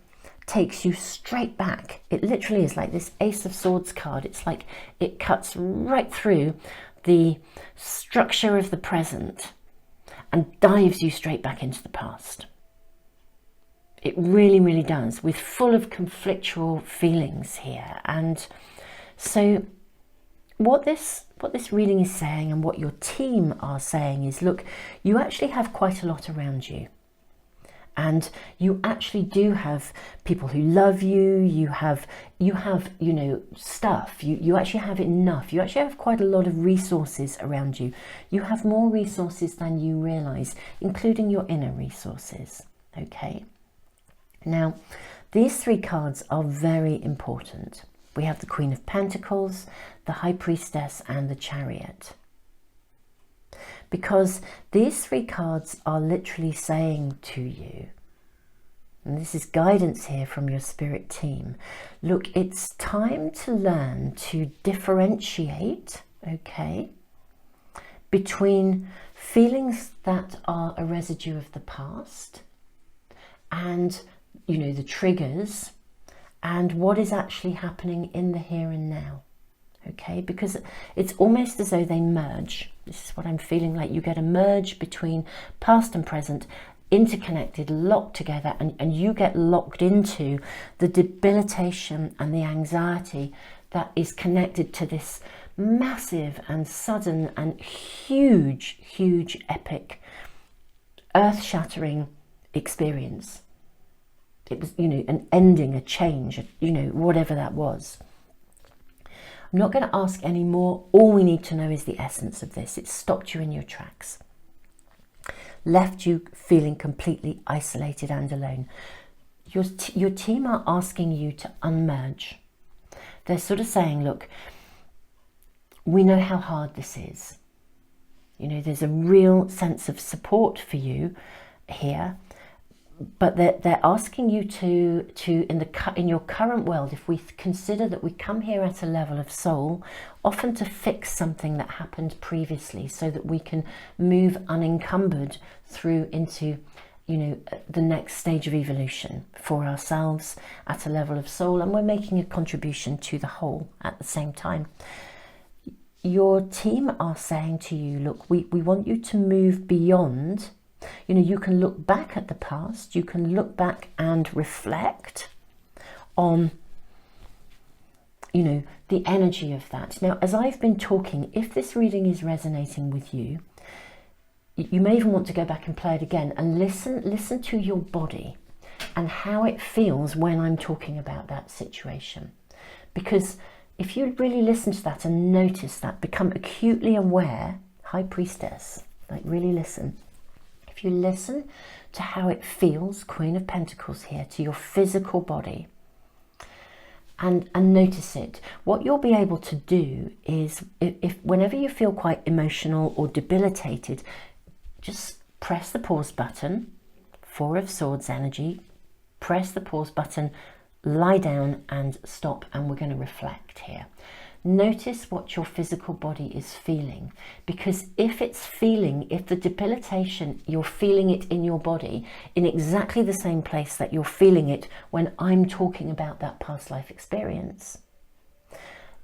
takes you straight back. It literally is like this Ace of Swords card. It's like it cuts right through the structure of the present and dives you straight back into the past. It really, really does, with full of conflictual feelings here. And so what this reading is saying, and what your team are saying, is, look, you actually have quite a lot around you. And you actually do have people who love you. You have, you know, stuff. You actually have enough. You actually have quite a lot of resources around you. You have more resources than you realize, including your inner resources. Okay. Now, these three cards are very important. We have the Queen of Pentacles, the High Priestess, and the Chariot. Because these three cards are literally saying to you, and this is guidance here from your spirit team, look, it's time to learn to differentiate, okay, between feelings that are a residue of the past and, you know, the triggers, and what is actually happening in the here and now. Okay, because it's almost as though they merge. This is what I'm feeling like. You get a merge between past and present, interconnected, locked together, and you get locked into the debilitation and the anxiety that is connected to this massive and sudden and huge, huge, epic, earth-shattering experience. It was, you know, an ending, a change, you know, whatever that was. I'm not going to ask any more. All we need to know is the essence of this. It stopped you in your tracks, left you feeling completely isolated and alone. Your team are asking you to unmerge. They're sort of saying, look, we know how hard this is. You know, there's a real sense of support for you here. But they're asking you to in your current world, if we consider that we come here at a level of soul, often to fix something that happened previously, so that we can move unencumbered through into, you know, the next stage of evolution for ourselves at a level of soul, and we're making a contribution to the whole at the same time. Your team are saying to you, look, we want you to move beyond. You know, you can look back at the past, you can look back and reflect on you know, the energy of that. Now, as I've been talking, if this reading is resonating with you, you may even want to go back and play it again and listen to your body and how it feels when I'm talking about that situation. Because if you really listen to that and notice that, become acutely aware, High Priestess, like really listen. If you listen to how it feels, Queen of Pentacles here, to your physical body, and notice it, what you'll be able to do is, if whenever you feel quite emotional or debilitated, just press the pause button, Four of Swords energy, press the pause button, lie down and stop, and we're going to reflect here. Notice what your physical body is feeling, because if the debilitation, you're feeling it in your body in exactly the same place that you're feeling it when I'm talking about that past life experience,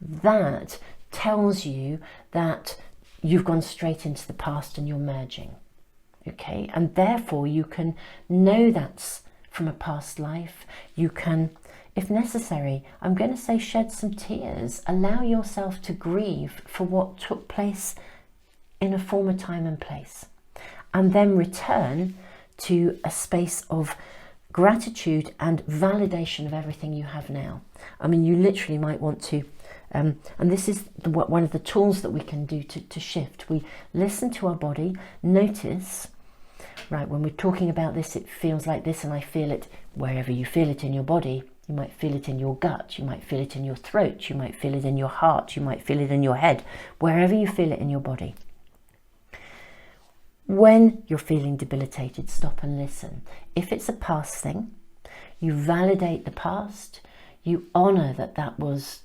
that tells you that you've gone straight into the past and you're merging. Okay, and therefore you can know that's from a past life. You can, if necessary, I'm going to say, shed some tears, allow yourself to grieve for what took place in a former time and place, and then return to a space of gratitude and validation of everything you have now. I mean, you literally might want to, and this is one of the tools that we can do to shift. We listen to our body, notice, right, when we're talking about this, it feels like this, and I feel it wherever you feel it in your body. You might feel it in your gut, you might feel it in your throat, you might feel it in your heart, you might feel it in your head, wherever you feel it in your body. When you're feeling debilitated, stop and listen. If it's a past thing, you validate the past, you honour that was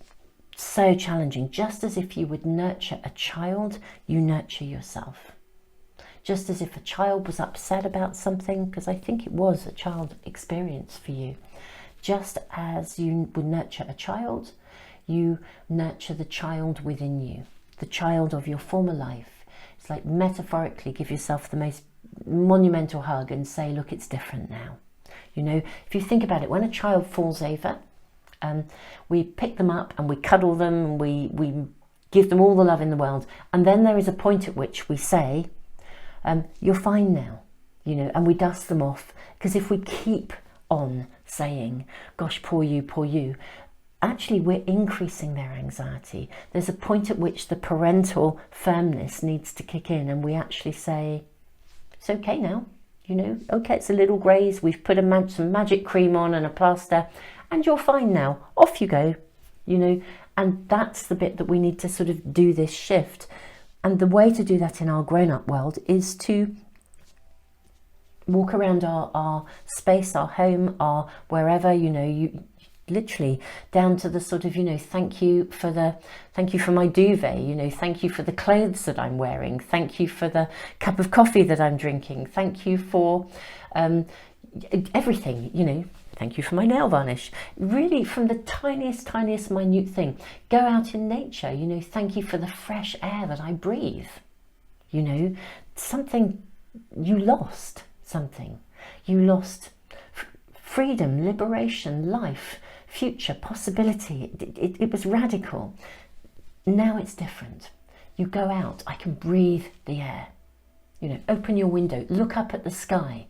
so challenging. Just as if you would nurture a child, you nurture yourself. Just as if a child was upset about something, because I think it was a child experience for you. Just as you would nurture a child, you nurture the child within you, the child of your former life. It's like metaphorically give yourself the most monumental hug and say, look, it's different now. You know, if you think about it, when a child falls over, we pick them up and we cuddle them, we give them all the love in the world. And then there is a point at which we say, you're fine now, you know, and we dust them off. Because if we keep on saying, gosh, poor you, actually we're increasing their anxiety. There's a point at which the parental firmness needs to kick in, and we actually say, it's okay now, you know, okay, it's a little graze, we've put some magic cream on and a plaster, and you're fine now, off you go, you know. And that's the bit that we need to sort of do this shift. And the way to do that in our grown-up world is to walk around our space, our home, our wherever, you know, you literally down to the sort of, you know, thank you for my duvet, you know, thank you for the clothes that I'm wearing, thank you for the cup of coffee that I'm drinking, thank you for everything, you know, thank you for my nail varnish. Really, from the tiniest minute thing. Go out in nature, you know, thank you for the fresh air that I breathe. You know, something you lost. Something you lost, freedom, liberation, life, future, possibility. It was radical. Now it's different. You go out, I can breathe the air, you know, open your window, look up at the sky.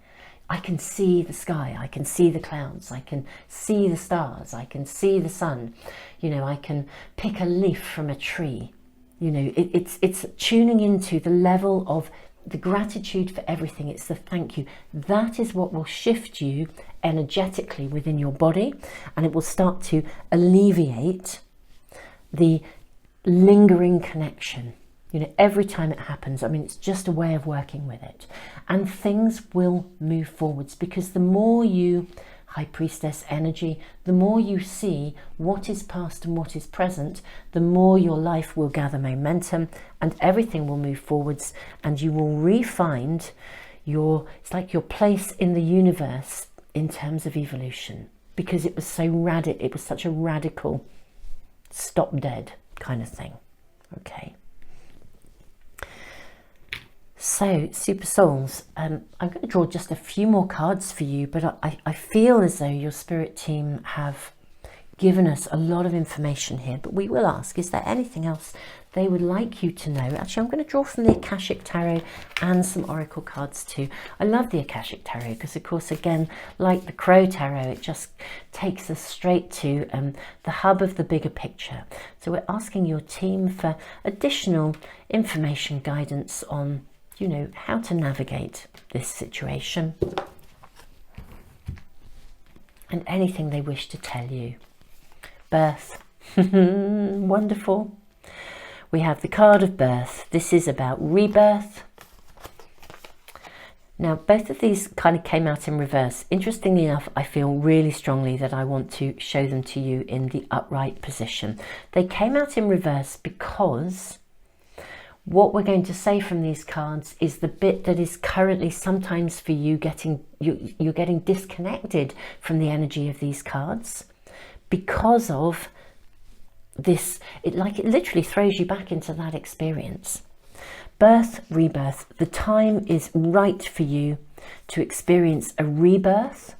I can see the sky, I can see the clouds, I can see the stars, I can see the sun, you know, I can pick a leaf from a tree. You know, it's tuning into the level of the gratitude for everything. It's the thank you. That is what will shift you energetically within your body, and it will start to alleviate the lingering connection. You know, every time it happens, I mean, it's just a way of working with it, and things will move forwards, because the more you, High Priestess energy, the more you see what is past and what is present, the more your life will gather momentum and everything will move forwards, and you will re-find it's like your place in the universe in terms of evolution, because it was such a radical stop dead kind of thing. Okay. So, Super Souls, I'm going to draw just a few more cards for you, but I feel as though your spirit team have given us a lot of information here, but we will ask, is there anything else they would like you to know? Actually, I'm going to draw from the Akashic Tarot and some Oracle cards too. I love the Akashic Tarot because, of course, again, like the Crow Tarot, it just takes us straight to the hub of the bigger picture. So we're asking your team for additional information, guidance on, you know, how to navigate this situation and anything they wish to tell you. Birth. Wonderful. We have the card of birth. This is about rebirth. Now, both of these kind of came out in reverse. Interestingly enough, I feel really strongly that I want to show them to you in the upright position. They came out in reverse because what we're going to say from these cards is the bit that is currently sometimes for you you're getting disconnected from the energy of these cards because of this. It literally throws you back into that experience. Birth, rebirth. The time is right for you to experience a rebirth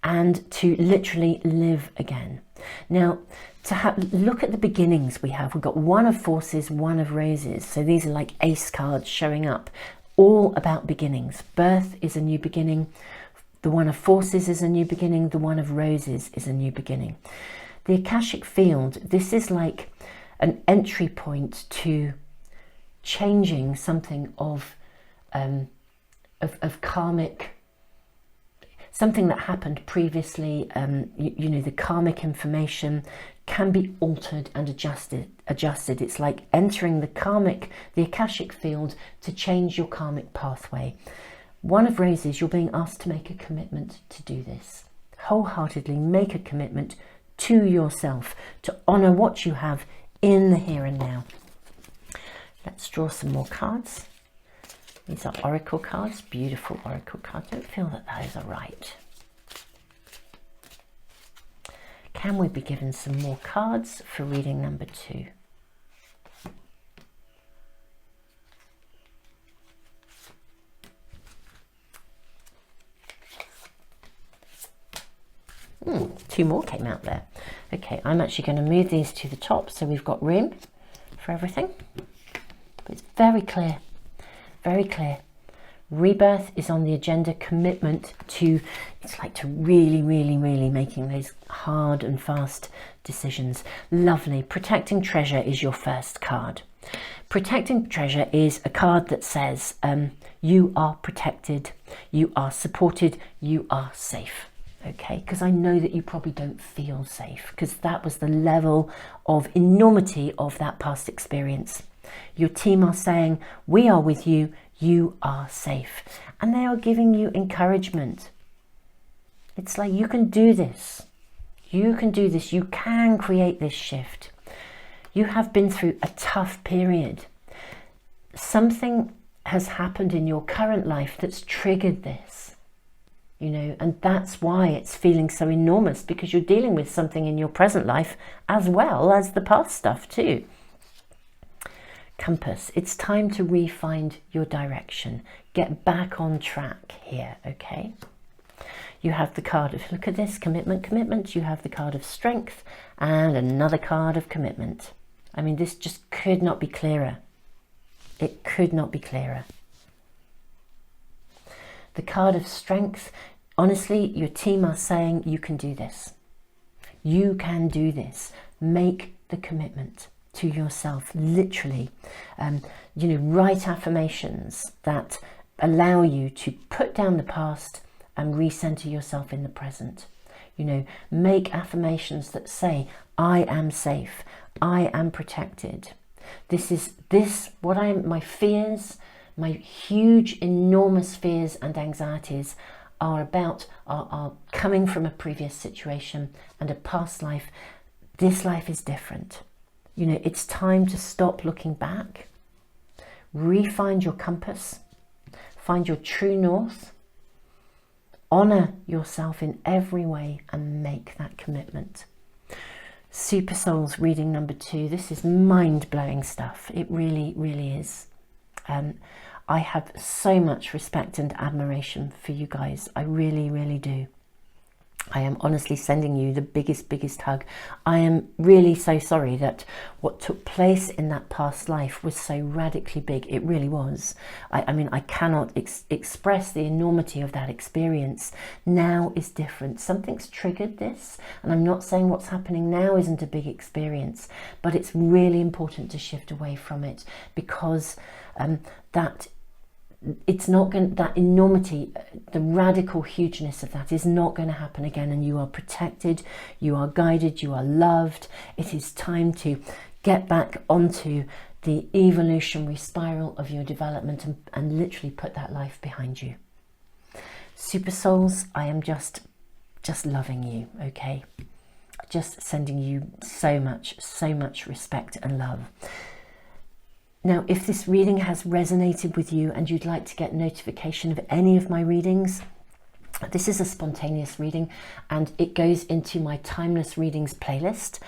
and to literally live again. Now, to look at the beginnings we've got one of forces, one of roses. So these are like ace cards showing up, all about beginnings. Birth is a new beginning. The one of forces is a new beginning. The one of roses is a new beginning. The Akashic field, this is like an entry point to changing something of karmic, something that happened previously. You know, the karmic information can be altered and adjusted. It's like entering the Akashic field to change your karmic pathway. One of roses, you're being asked to make a commitment to do this. Wholeheartedly make a commitment to yourself to honor what you have in the here and now. Let's draw some more cards. These are Oracle cards, beautiful Oracle cards. I don't feel that those are right. Can we be given some more cards for reading number 2? Two more came out there. Okay, I'm actually going to move these to the top so we've got room for everything. But it's very clear, very clear. Rebirth is on the agenda. Commitment to, it's like to really, really, really making those hard and fast decisions. Lovely. Protecting treasure is your first card. Protecting treasure is a card that says you are protected, you are supported, you are safe. Okay, because I know that you probably don't feel safe because that was the level of enormity of that past experience. Your team are saying, we are with you, you are safe. And they are giving you encouragement. It's like, you can do this. You can do this. You can create this shift. You have been through a tough period. Something has happened in your current life that's triggered this. You know, and that's why it's feeling so enormous, because you're dealing with something in your present life as well as the past stuff too. Compass, it's time to re-find your direction. Get back on track here, okay? You have the card of, look at this, commitment. You have the card of strength and another card of commitment. I mean, this just could not be clearer. It could not be clearer. The card of strength, honestly, your team are saying you can do this. You can do this. Make the commitment to yourself, literally. You know, write affirmations that allow you to put down the past and recenter yourself in the present. You know, make affirmations that say, I am safe, I am protected. My fears, my huge, enormous fears and anxieties are coming from a previous situation and a past life. This life is different. You know, it's time to stop looking back, re-find your compass, find your true north, honor yourself in every way and make that commitment. Super Souls reading number 2. This is mind-blowing stuff. It really, really is. I have so much respect and admiration for you guys. I really, really do. I am honestly sending you the biggest hug. I am really so sorry that what took place in that past life was so radically big. It really was. I mean, I cannot express the enormity of that experience. Now is different. Something's triggered this, and I'm not saying what's happening now isn't a big experience, but it's really important to shift away from it, because it's not going, that enormity, the radical hugeness of that is not going to happen again, and you are protected, you are guided, you are loved. It is time to get back onto the evolutionary spiral of your development and literally put that life behind you. Super souls, I am just loving you, okay? Just sending you so much respect and love. Now, if this reading has resonated with you and you'd like to get notification of any of my readings, this is a spontaneous reading and it goes into my Timeless Readings playlist.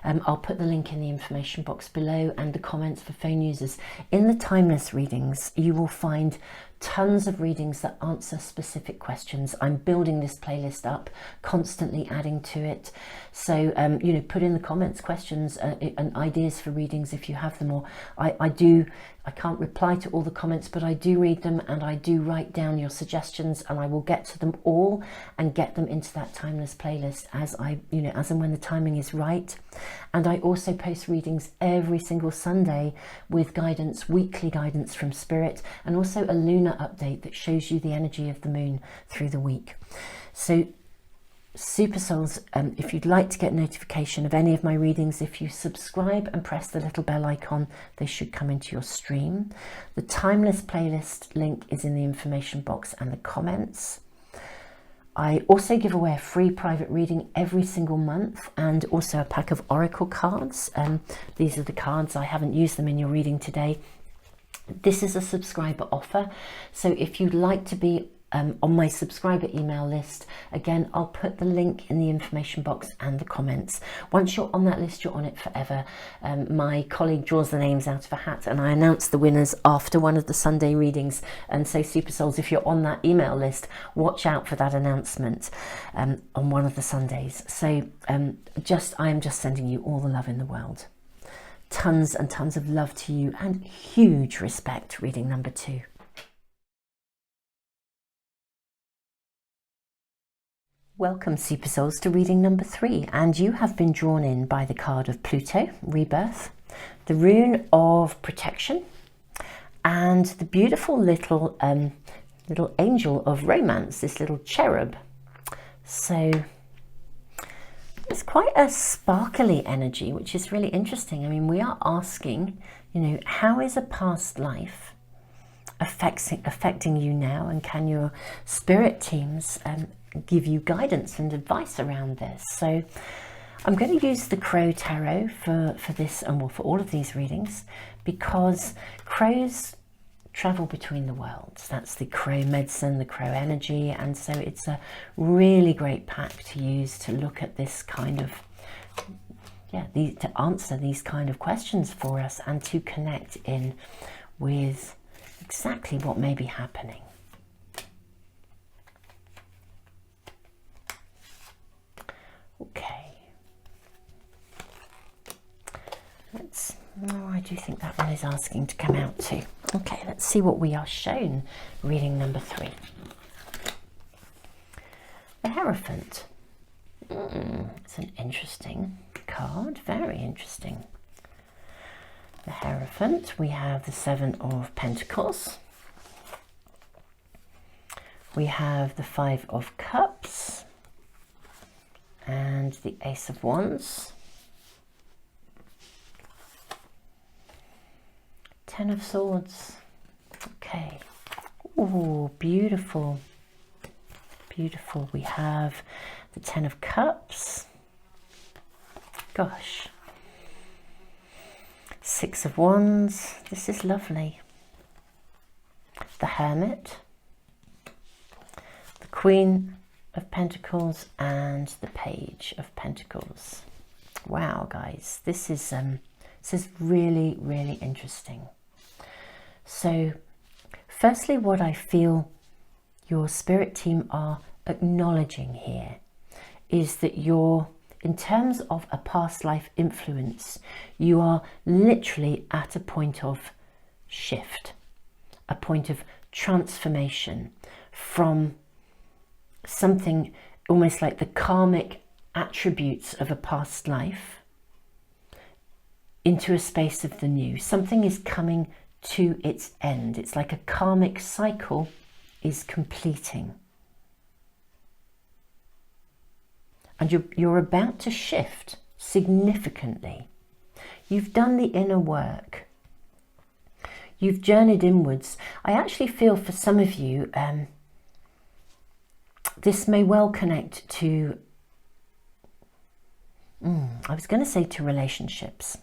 I'll put the link in the information box below and the comments for phone users. In the Timeless Readings, you will find tons of readings that answer specific questions. I'm building this playlist up, constantly adding to it. So, you know, put in the comments questions and ideas for readings if you have them. Or I can't reply to all the comments, but I do read them and I do write down your suggestions, and I will get to them all and get them into that Timeless playlist as and when the timing is right. And I also post readings every single Sunday with guidance, weekly guidance from Spirit, and also a lunar update that shows you the energy of the moon through the week. So super souls, if you'd like to get notification of any of my readings, if you subscribe and press the little bell icon, they should come into your stream. The Timeless playlist link is in the information box and the comments. I also give away a free private reading every single month, and also a pack of oracle cards. These are the cards. I haven't used them in your reading today. This is a subscriber offer, so if you'd like to be on my subscriber email list, again, I'll put the link in the information box and the comments. Once you're on that list, you're on it forever. My colleague draws the names out of a hat and I announce the winners after one of the Sunday readings. And so super souls, if you're on that email list, watch out for that announcement on one of the Sundays. So I am just sending you all the love in the world. Tons and tons of love to you and huge respect. Reading number 2. Welcome, super souls, to reading number 3, and you have been drawn in by the card of Pluto, Rebirth, the rune of protection, and the beautiful little angel of romance, this little cherub. So it's quite a sparkly energy, which is really interesting. I mean, we are asking, you know, how is a past life affecting you now, and can your spirit teams give you guidance and advice around this? So I'm going to use the Crow Tarot for this, and well, for all of these readings, because crows travel between the worlds. That's the crow medicine, the crow energy, and so it's a really great pack to use to look at this kind of, to answer these kind of questions for us and to connect in with exactly what may be happening. Okay, I do think that one is asking to come out too. Okay, let's see what we are shown. Reading number 3. The Hierophant. It's an interesting card, very interesting. The Hierophant, we have the 7 of Pentacles. We have the 5 of Cups. And the Ace of Wands, 10 of Swords. Okay. Oh, beautiful, beautiful. We have the 10 of Cups. Gosh. 6 of Wands. This is lovely. The Hermit, the Queen of Pentacles, and the Page of Pentacles. Wow, guys, this is really, really interesting. So firstly, what I feel your spirit team are acknowledging here is that you're, in terms of a past life influence, you are literally at a point of shift, a point of transformation from something almost like the karmic attributes of a past life into a space of the new. Something is coming to its end. It's like a karmic cycle is completing. And you're about to shift significantly. You've done the inner work. You've journeyed inwards. I actually feel for some of you, this may well connect to, I was going to say to relationships.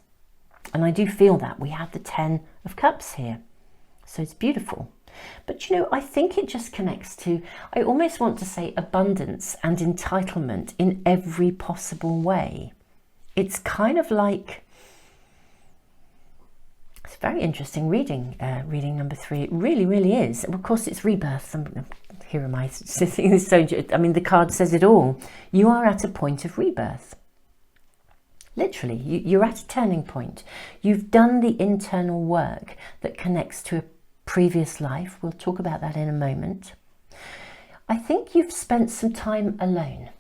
And I do feel that. We have the 10 of Cups here. So it's beautiful. But you know, I think it just connects to, I almost want to say abundance and entitlement in every possible way. It's kind of like, it's very interesting reading, reading number 3. It really, really is. Of course, it's rebirth. Here am I sitting. So, I mean, the card says it all. You are at a point of rebirth. Literally, you're at a turning point. You've done the internal work that connects to a previous life. We'll talk about that in a moment. I think you've spent some time alone.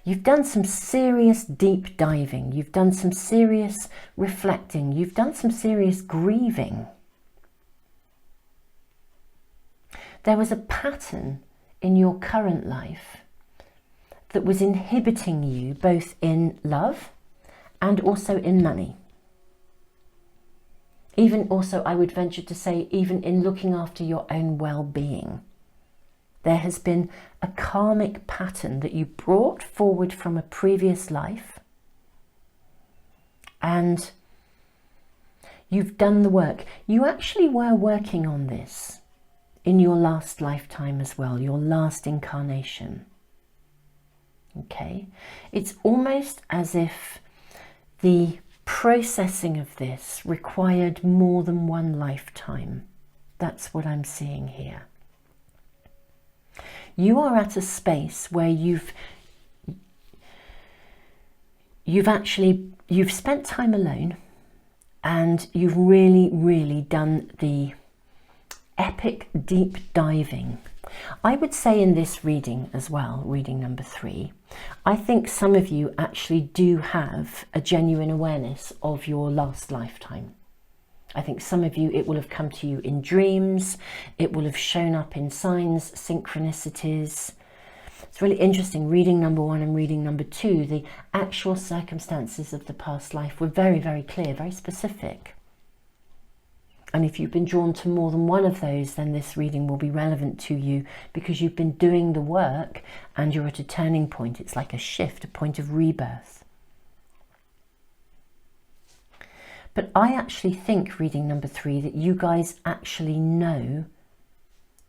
You've done some serious deep diving. You've done some serious reflecting. You've done some serious grieving. There was a pattern in your current life that was inhibiting you both in love and also in money. Even also, I would venture to say, even in looking after your own well-being. There has been a karmic pattern that you brought forward from a previous life, and you've done the work. You actually were working on this in your last lifetime as well, your last incarnation. Okay, it's almost as if the processing of this required more than one lifetime. That's what I'm seeing here. You are at a space where you've spent time alone, and you've really done the epic deep diving. I would say in this reading as well, reading number 3, I think some of you actually do have a genuine awareness of your last lifetime. I think some of you, it will have come to you in dreams, it will have shown up in signs, synchronicities. It's really interesting, reading number 1 and reading number 2, the actual circumstances of the past life were very, very clear, very specific. And if you've been drawn to more than one of those, then this reading will be relevant to you because you've been doing the work and you're at a turning point. It's like a shift, a point of rebirth. But I actually think, reading number 3, that you guys actually know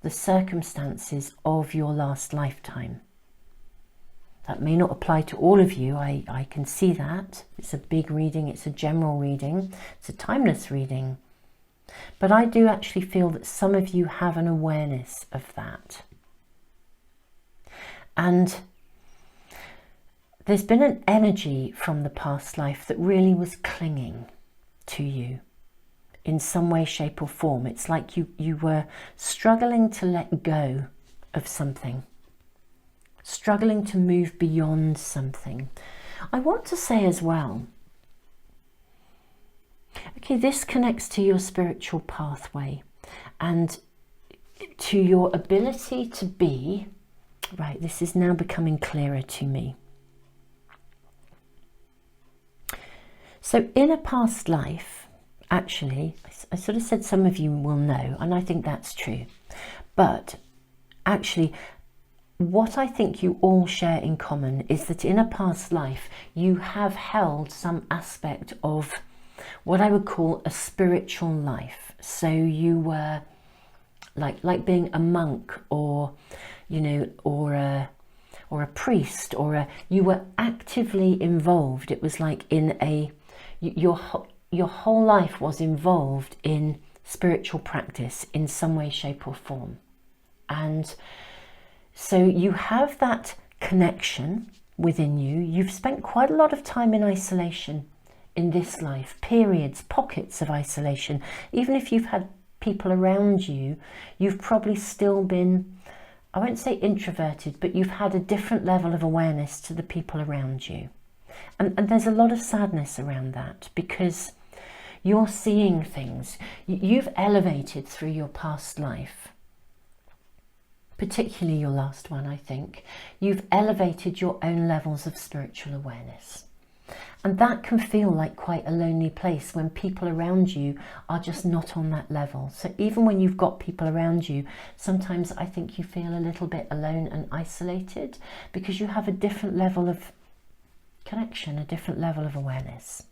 the circumstances of your last lifetime. That may not apply to all of you. I can see that. It's a big reading. It's a general reading. It's a timeless reading. But I do actually feel that some of you have an awareness of that. And there's been an energy from the past life that really was clinging to you in some way, shape or form. It's like you were struggling to let go of something, struggling to move beyond something. I want to say as well, okay, this connects to your spiritual pathway and to your ability to be, right, this is now becoming clearer to me. So in a past life, actually, I sort of said some of you will know, and I think that's true. But actually, what I think you all share in common is that in a past life, you have held some aspect of what I would call a spiritual life. So you were like being a monk, or, you know, or a priest, or you were actively involved. It was like in a, your whole life was involved in spiritual practice in some way, shape or form. And so you have that connection within you. You've spent quite a lot of time in isolation in this life, periods, pockets of isolation. Even if you've had people around you, you've probably still been, I won't say introverted, but you've had a different level of awareness to the people around you. And there's a lot of sadness around that, because you're seeing things. You've elevated through your past life, particularly your last one, I think. You've elevated your own levels of spiritual awareness. And that can feel like quite a lonely place when people around you are just not on that level. So even when you've got people around you, sometimes I think you feel a little bit alone and isolated, because you have a different level of connection, a different level of awareness.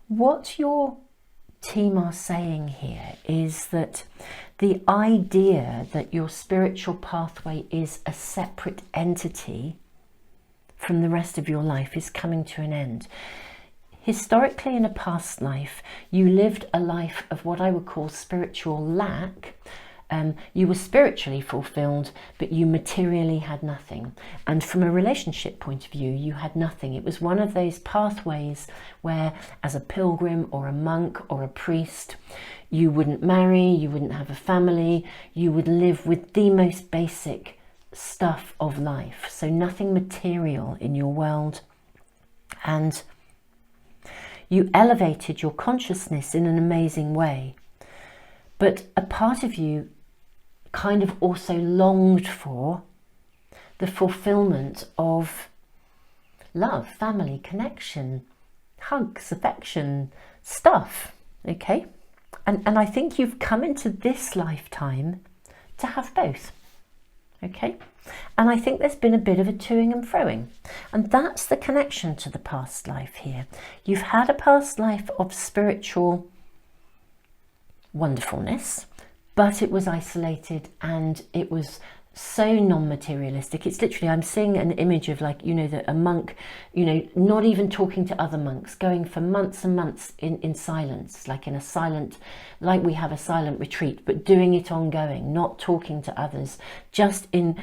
What your team are saying here is that the idea that your spiritual pathway is a separate entity from the rest of your life is coming to an end. Historically, in a past life, you lived a life of what I would call spiritual lack. You were spiritually fulfilled, but you materially had nothing. And from a relationship point of view, you had nothing. It was one of those pathways where, as a pilgrim or a monk or a priest, you wouldn't marry, you wouldn't have a family, you would live with the most basic stuff of life. So nothing material in your world. And you elevated your consciousness in an amazing way. But a part of you kind of also longed for the fulfillment of love, family, connection, hugs, affection, stuff, okay? And I think you've come into this lifetime to have both, okay? And I think there's been a bit of a toing and froing. And that's the connection to the past life here. You've had a past life of spiritual wonderfulness, but it was isolated and it was so non-materialistic. It's literally, I'm seeing an image of, like, you know, that a monk, you know, not even talking to other monks, going for months and months in silence, like in a silent, like we have a silent retreat, but doing it ongoing, not talking to others, just in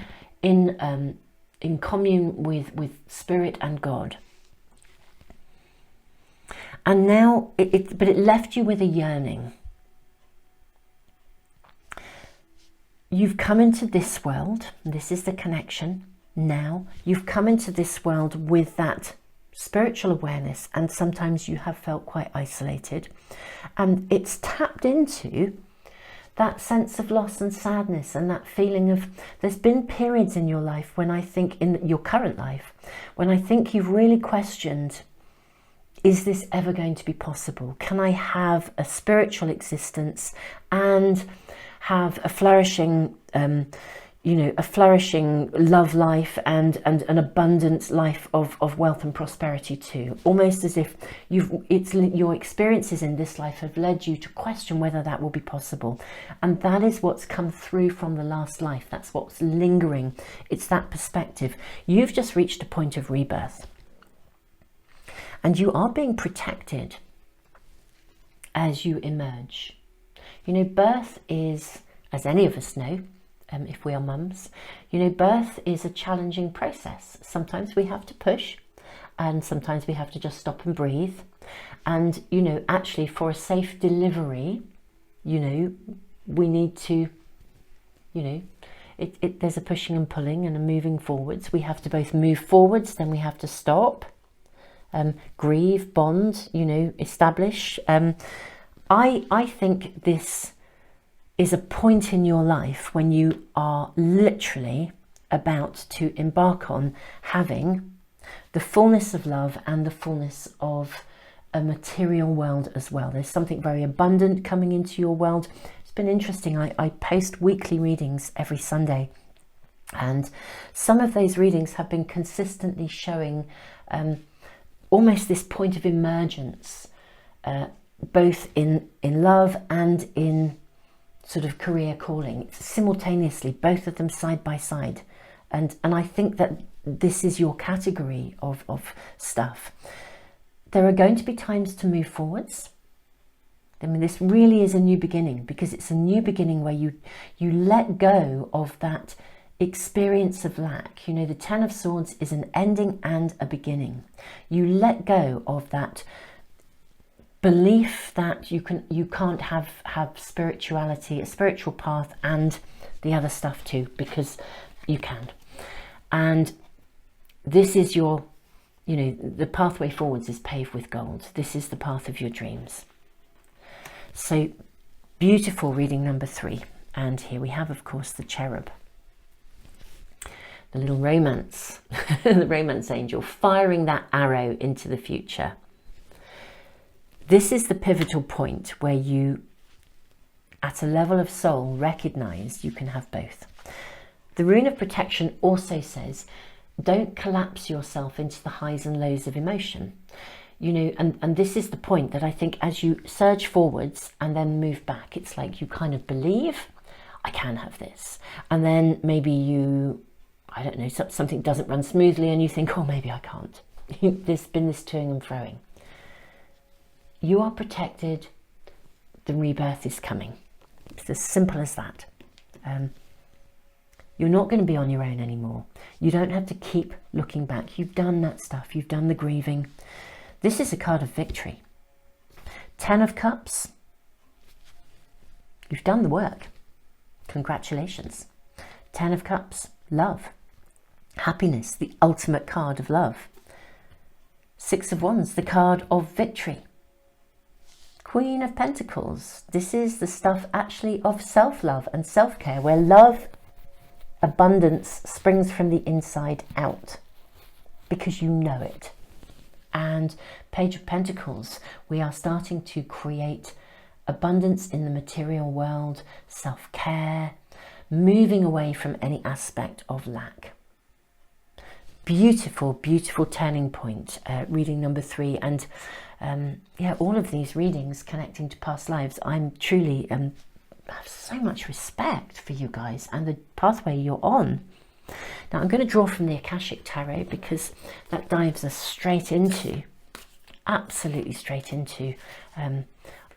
commune with spirit and God. And now but it left you with a yearning. You've come into this world, this is the connection now. You've come into this world with that spiritual awareness, and sometimes you have felt quite isolated. And it's tapped into that sense of loss and sadness, and that feeling of, there's been periods in your life when I think, in your current life, when I think you've really questioned, is this ever going to be possible? Can I have a spiritual existence and have a flourishing, a flourishing love life and an abundant life of wealth and prosperity too? Almost as if your experiences in this life have led you to question whether that will be possible. And that is what's come through from the last life. That's what's lingering. It's that perspective. You've just reached a point of rebirth. And you are being protected as you emerge. You know, birth is, as any of us know, if we are mums, you know, birth is a challenging process. Sometimes we have to push, and sometimes we have to just stop and breathe. And, you know, actually for a safe delivery, you know, we need to, you know, there's a pushing and pulling and a moving forwards. We have to both move forwards, then we have to stop, grieve, bond, you know, establish. I think this is a point in your life when you are literally about to embark on having the fullness of love and the fullness of a material world as well. There's something very abundant coming into your world. It's been interesting. I post weekly readings every Sunday, and some of those readings have been consistently showing almost this point of emergence, both in love and in sort of career calling. It's simultaneously, both of them side by side. And I think that this is your category of stuff. There are going to be times to move forwards. I mean, this really is a new beginning, because it's a new beginning where you let go of that experience of lack. You know, the Ten of Swords is an ending and a beginning. You let go of that belief that you can't have spirituality, a spiritual path, and the other stuff too, because you can. And this is your, you know, the pathway forwards is paved with gold. This is the path of your dreams. So beautiful reading number 3. And here we have, of course, the cherub. The little romance, the romance angel, firing that arrow into the future. This is the pivotal point where you, at a level of soul, recognize you can have both. The rune of protection also says, don't collapse yourself into the highs and lows of emotion. You know, and this is the point that I think as you surge forwards and then move back, it's like you kind of believe, I can have this. And then maybe you, I don't know, something doesn't run smoothly and you think, oh, maybe I can't. There's been this toing and froing. You are protected. The rebirth is coming. It's as simple as that. You're not going to be on your own anymore. You don't have to keep looking back. You've done that stuff. You've done the grieving. This is a card of victory. 10 of Cups. You've done the work. Congratulations. 10 of Cups. Love. Happiness, the ultimate card of love. 6 of Wands, the card of victory. Queen of Pentacles. This is the stuff actually of self-love and self-care, where love, abundance springs from the inside out because you know it. And Page of Pentacles, we are starting to create abundance in the material world, self-care, moving away from any aspect of lack. Beautiful, beautiful turning point, reading number 3. And yeah, all of these readings connecting to past lives, I'm truly have so much respect for you guys and the pathway you're on. Now I'm going to draw from the Akashic Tarot because that dives us straight into, absolutely straight into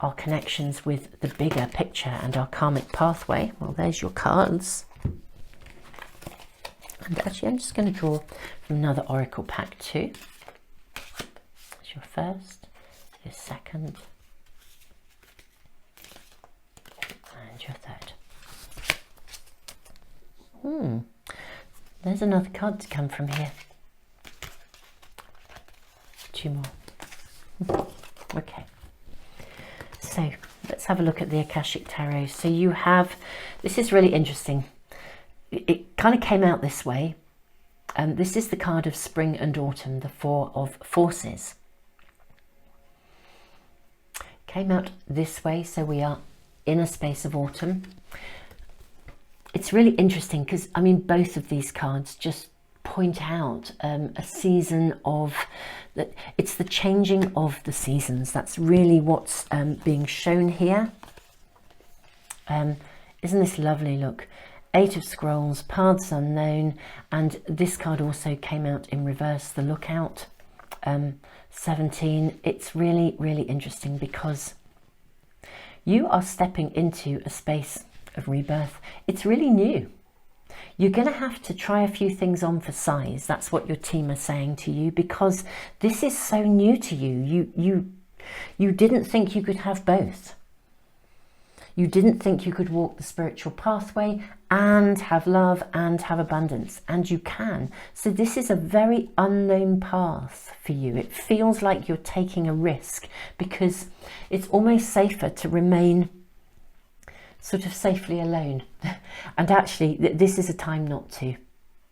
our connections with the bigger picture and our karmic pathway. Well, there's your cards. And actually I'm just going to draw from another oracle pack too. That's your first, your second, and your third. There's another card to come from here. 2 more. Okay. So let's have a look at the Akashic Tarot. So you have, this is really interesting. It kind of came out this way. This is the card of spring and autumn, the 4 of Forces. Came out this way, so we are in a space of autumn. It's really interesting because, I mean, both of these cards just point out a season of, that it's the changing of the seasons. That's really what's being shown here. Isn't this lovely? Look. 8 of Scrolls, Paths Unknown, and this card also came out in reverse, the Lookout, 17. It's really, really interesting because you are stepping into a space of rebirth. It's really new. You're going to have to try a few things on for size. That's what your team are saying to you, because this is so new to you. You didn't think you could have both. You didn't think you could walk the spiritual pathway and have love and have abundance, and you can. So this is a very unknown path for you. It feels like you're taking a risk because it's almost safer to remain sort of safely alone. And actually, this is a time not to.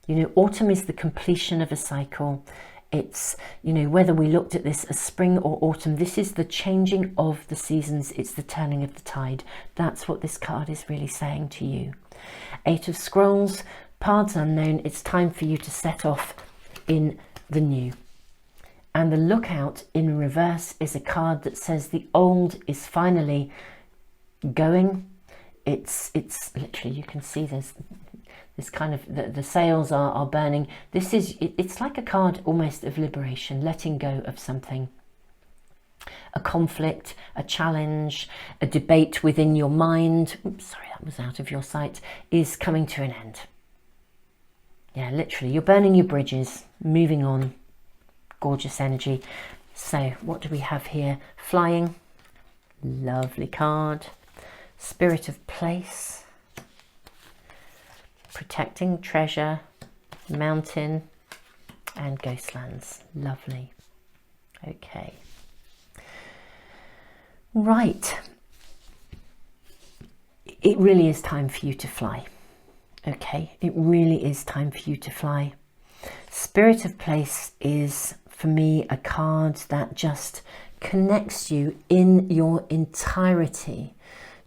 You know, autumn is the completion of a cycle. It's, you know, whether we looked at this as spring or autumn, this is the changing of the seasons. It's the turning of the tide. That's what this card is really saying to you. 8 of Scrolls, Paths Unknown. It's time for you to set off in the new. And the Lookout in reverse is a card that says the old is finally going. It's literally, you can see this kind of, the sails are burning. This is, it's like a card almost of liberation, letting go of something. A conflict, a challenge, a debate within your mind, oops, sorry, that was out of your sight, is coming to an end. Yeah, literally, you're burning your bridges, moving on. Gorgeous energy. So what do we have here? Flying, lovely card. Spirit of place, protecting treasure, mountain, and ghostlands. Lovely. Okay. Right. It really is time for you to fly. Okay, it really is time for you to fly. Spirit of place is, for me, a card that just connects you in your entirety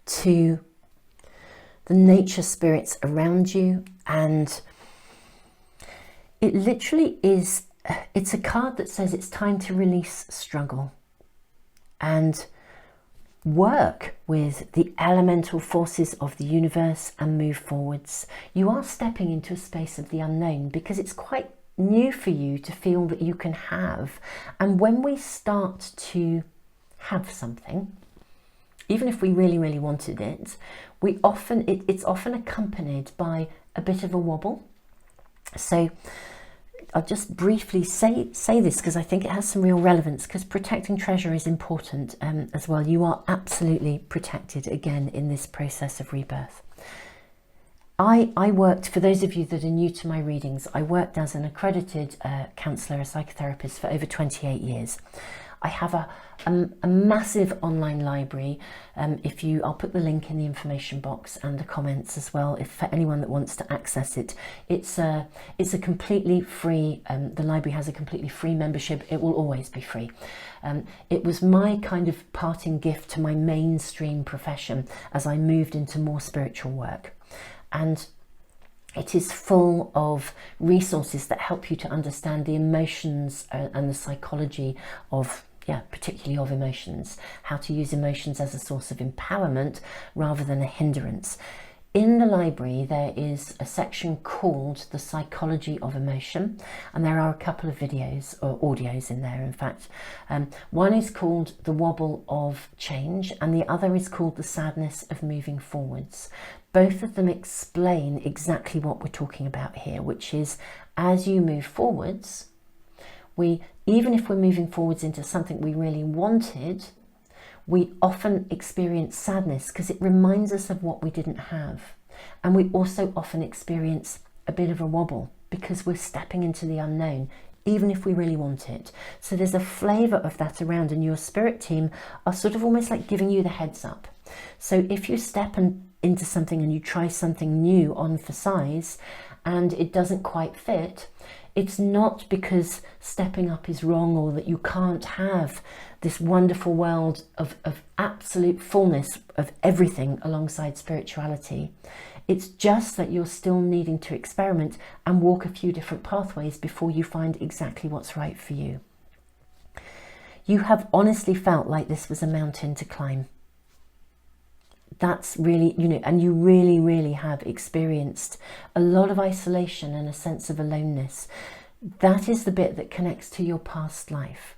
to the nature spirits around you, and it literally is, it's a card that says it's time to release struggle and work with the elemental forces of the universe and move forwards. You are stepping into a space of the unknown because it's quite new for you to feel that you can have. And when we start to have something, even if we really, really wanted it, it's often accompanied by a bit of a wobble. So I'll just briefly say this because I think it has some real relevance, because protecting treasure is important as well. You are absolutely protected again in this process of rebirth. I worked, for those of you that are new to my readings, I worked as an accredited counsellor, a psychotherapist for over 28 years. I have a massive online library. I'll put the link in the information box and the comments as well, if for anyone that wants to access it. It's a completely free, the library has a completely free membership. It will always be free. It was my kind of parting gift to my mainstream profession as I moved into more spiritual work. And it is full of resources that help you to understand the emotions and the psychology of, particularly of emotions, how to use emotions as a source of empowerment rather than a hindrance. In the library, there is a section called The Psychology of Emotion, and there are a couple of videos or audios in there, in fact. One is called The Wobble of Change, and the other is called The Sadness of Moving Forwards. Both of them explain exactly what we're talking about here, which is as you move forwards, even if we're moving forwards into something we really wanted, we often experience sadness because it reminds us of what we didn't have. And we also often experience a bit of a wobble because we're stepping into the unknown, even if we really want it. So there's a flavour of that around, and your spirit team are sort of almost like giving you the heads up. So if you step into something and you try something new on for size and it doesn't quite fit, it's not because stepping up is wrong or that you can't have this wonderful world of absolute fullness of everything alongside spirituality. It's just that you're still needing to experiment and walk a few different pathways before you find exactly what's right for you. You have honestly felt like this was a mountain to climb. That's really, and you really, really have experienced a lot of isolation and a sense of aloneness. That is the bit that connects to your past life.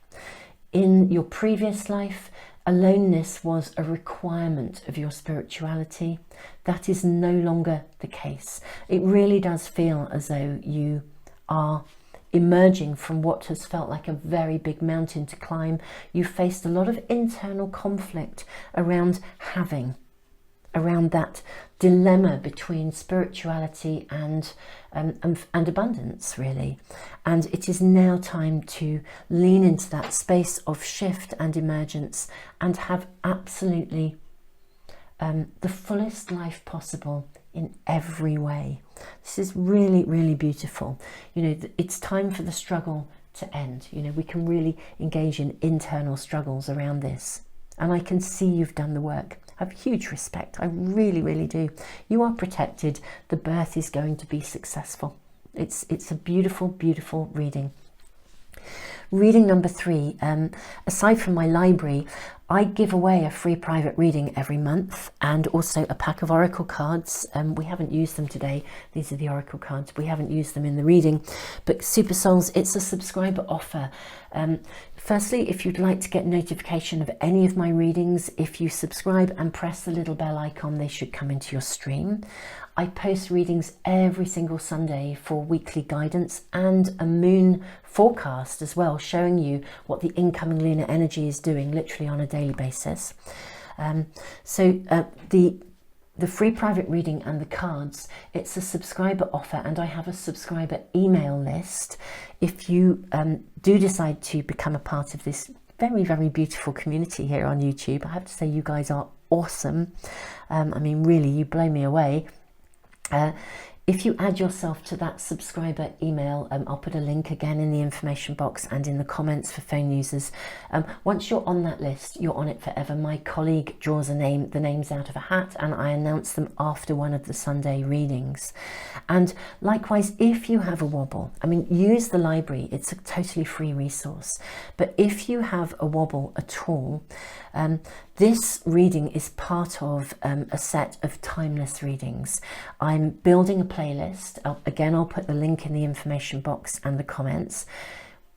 In your previous life, aloneness was a requirement of your spirituality. That is no longer the case. It really does feel as though you are emerging from what has felt like a very big mountain to climb. You faced a lot of internal conflict around that dilemma between spirituality and abundance, really. And it is now time to lean into that space of shift and emergence and have absolutely the fullest life possible in every way. This is really, really beautiful. It's time for the struggle to end. We can really engage in internal struggles around this. And I can see you've done the work. I have huge respect. I really, really do. You are protected. The birth is going to be successful. It's a beautiful, beautiful reading. Reading number 3, aside from my library, I give away a free private reading every month and also a pack of oracle cards. We haven't used them today. These are the oracle cards. We haven't used them in the reading. But Super Souls, it's a subscriber offer. Firstly, if you'd like to get notification of any of my readings, if you subscribe and press the little bell icon, they should come into your stream. I post readings every single Sunday for weekly guidance and a moon forecast as well, showing you what the incoming lunar energy is doing literally on a daily basis. The free private reading and the cards, it's a subscriber offer, and I have a subscriber email list. If you do decide to become a part of this very, very beautiful community here on YouTube, I have to say you guys are awesome. I mean, really, you blow me away. If you add yourself to that subscriber email, I'll put a link again in the information box and in the comments for phone users. Once you're on that list, you're on it forever. My colleague draws the names out of a hat, and I announce them after one of the Sunday readings. And likewise, if you have a wobble, I mean, use the library. It's a totally free resource. But if you have a wobble at all, this reading is part of a set of timeless readings. I'm building a playlist. Again, I'll put the link in the information box and the comments.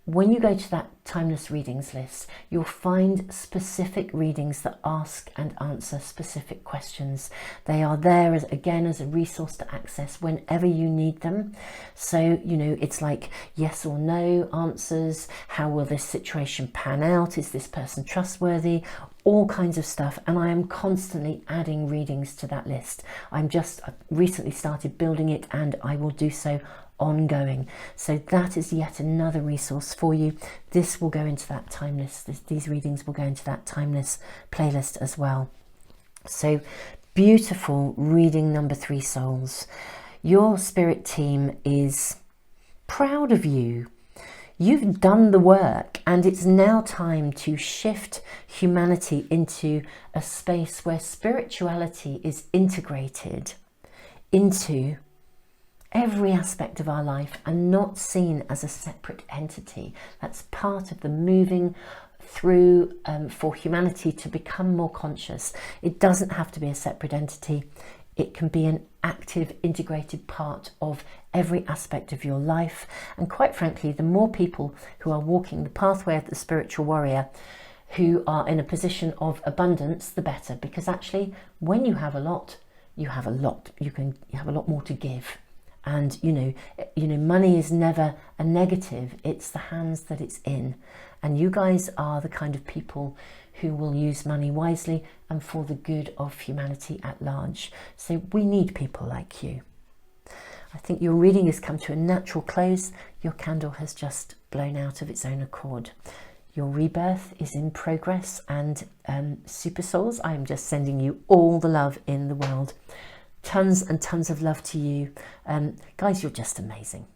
When you go to that timeless readings list, you'll find specific readings that ask and answer specific questions. They are there as a resource to access whenever you need them. So, you know, it's like yes or no answers. How will this situation pan out? Is this person trustworthy? All kinds of stuff. And I am constantly adding readings to that list. I've recently started building it, and I will do so ongoing. So that is yet another resource for you. This will go into that timeless, these readings will go into that timeless playlist as well. So beautiful reading number 3, souls. Your spirit team is proud of you. You've done the work, and it's now time to shift humanity into a space where spirituality is integrated into every aspect of our life and not seen as a separate entity. That's part of the moving through for humanity to become more conscious. It doesn't have to be a separate entity. It can be an active, integrated part of every aspect of your life. And quite frankly, the more people who are walking the pathway of the spiritual warrior, who are in a position of abundance, the better. Because actually, when you have a lot, you have a lot. You have a lot more to give. And you know, money is never a negative. It's the hands that it's in. And you guys are the kind of people who will use money wisely and for the good of humanity at large. So we need people like you. I think your reading has come to a natural close. Your candle has just blown out of its own accord. Your rebirth is in progress, and super souls, I am just sending you all the love in the world. Tons and tons of love to you. Guys, you're just amazing.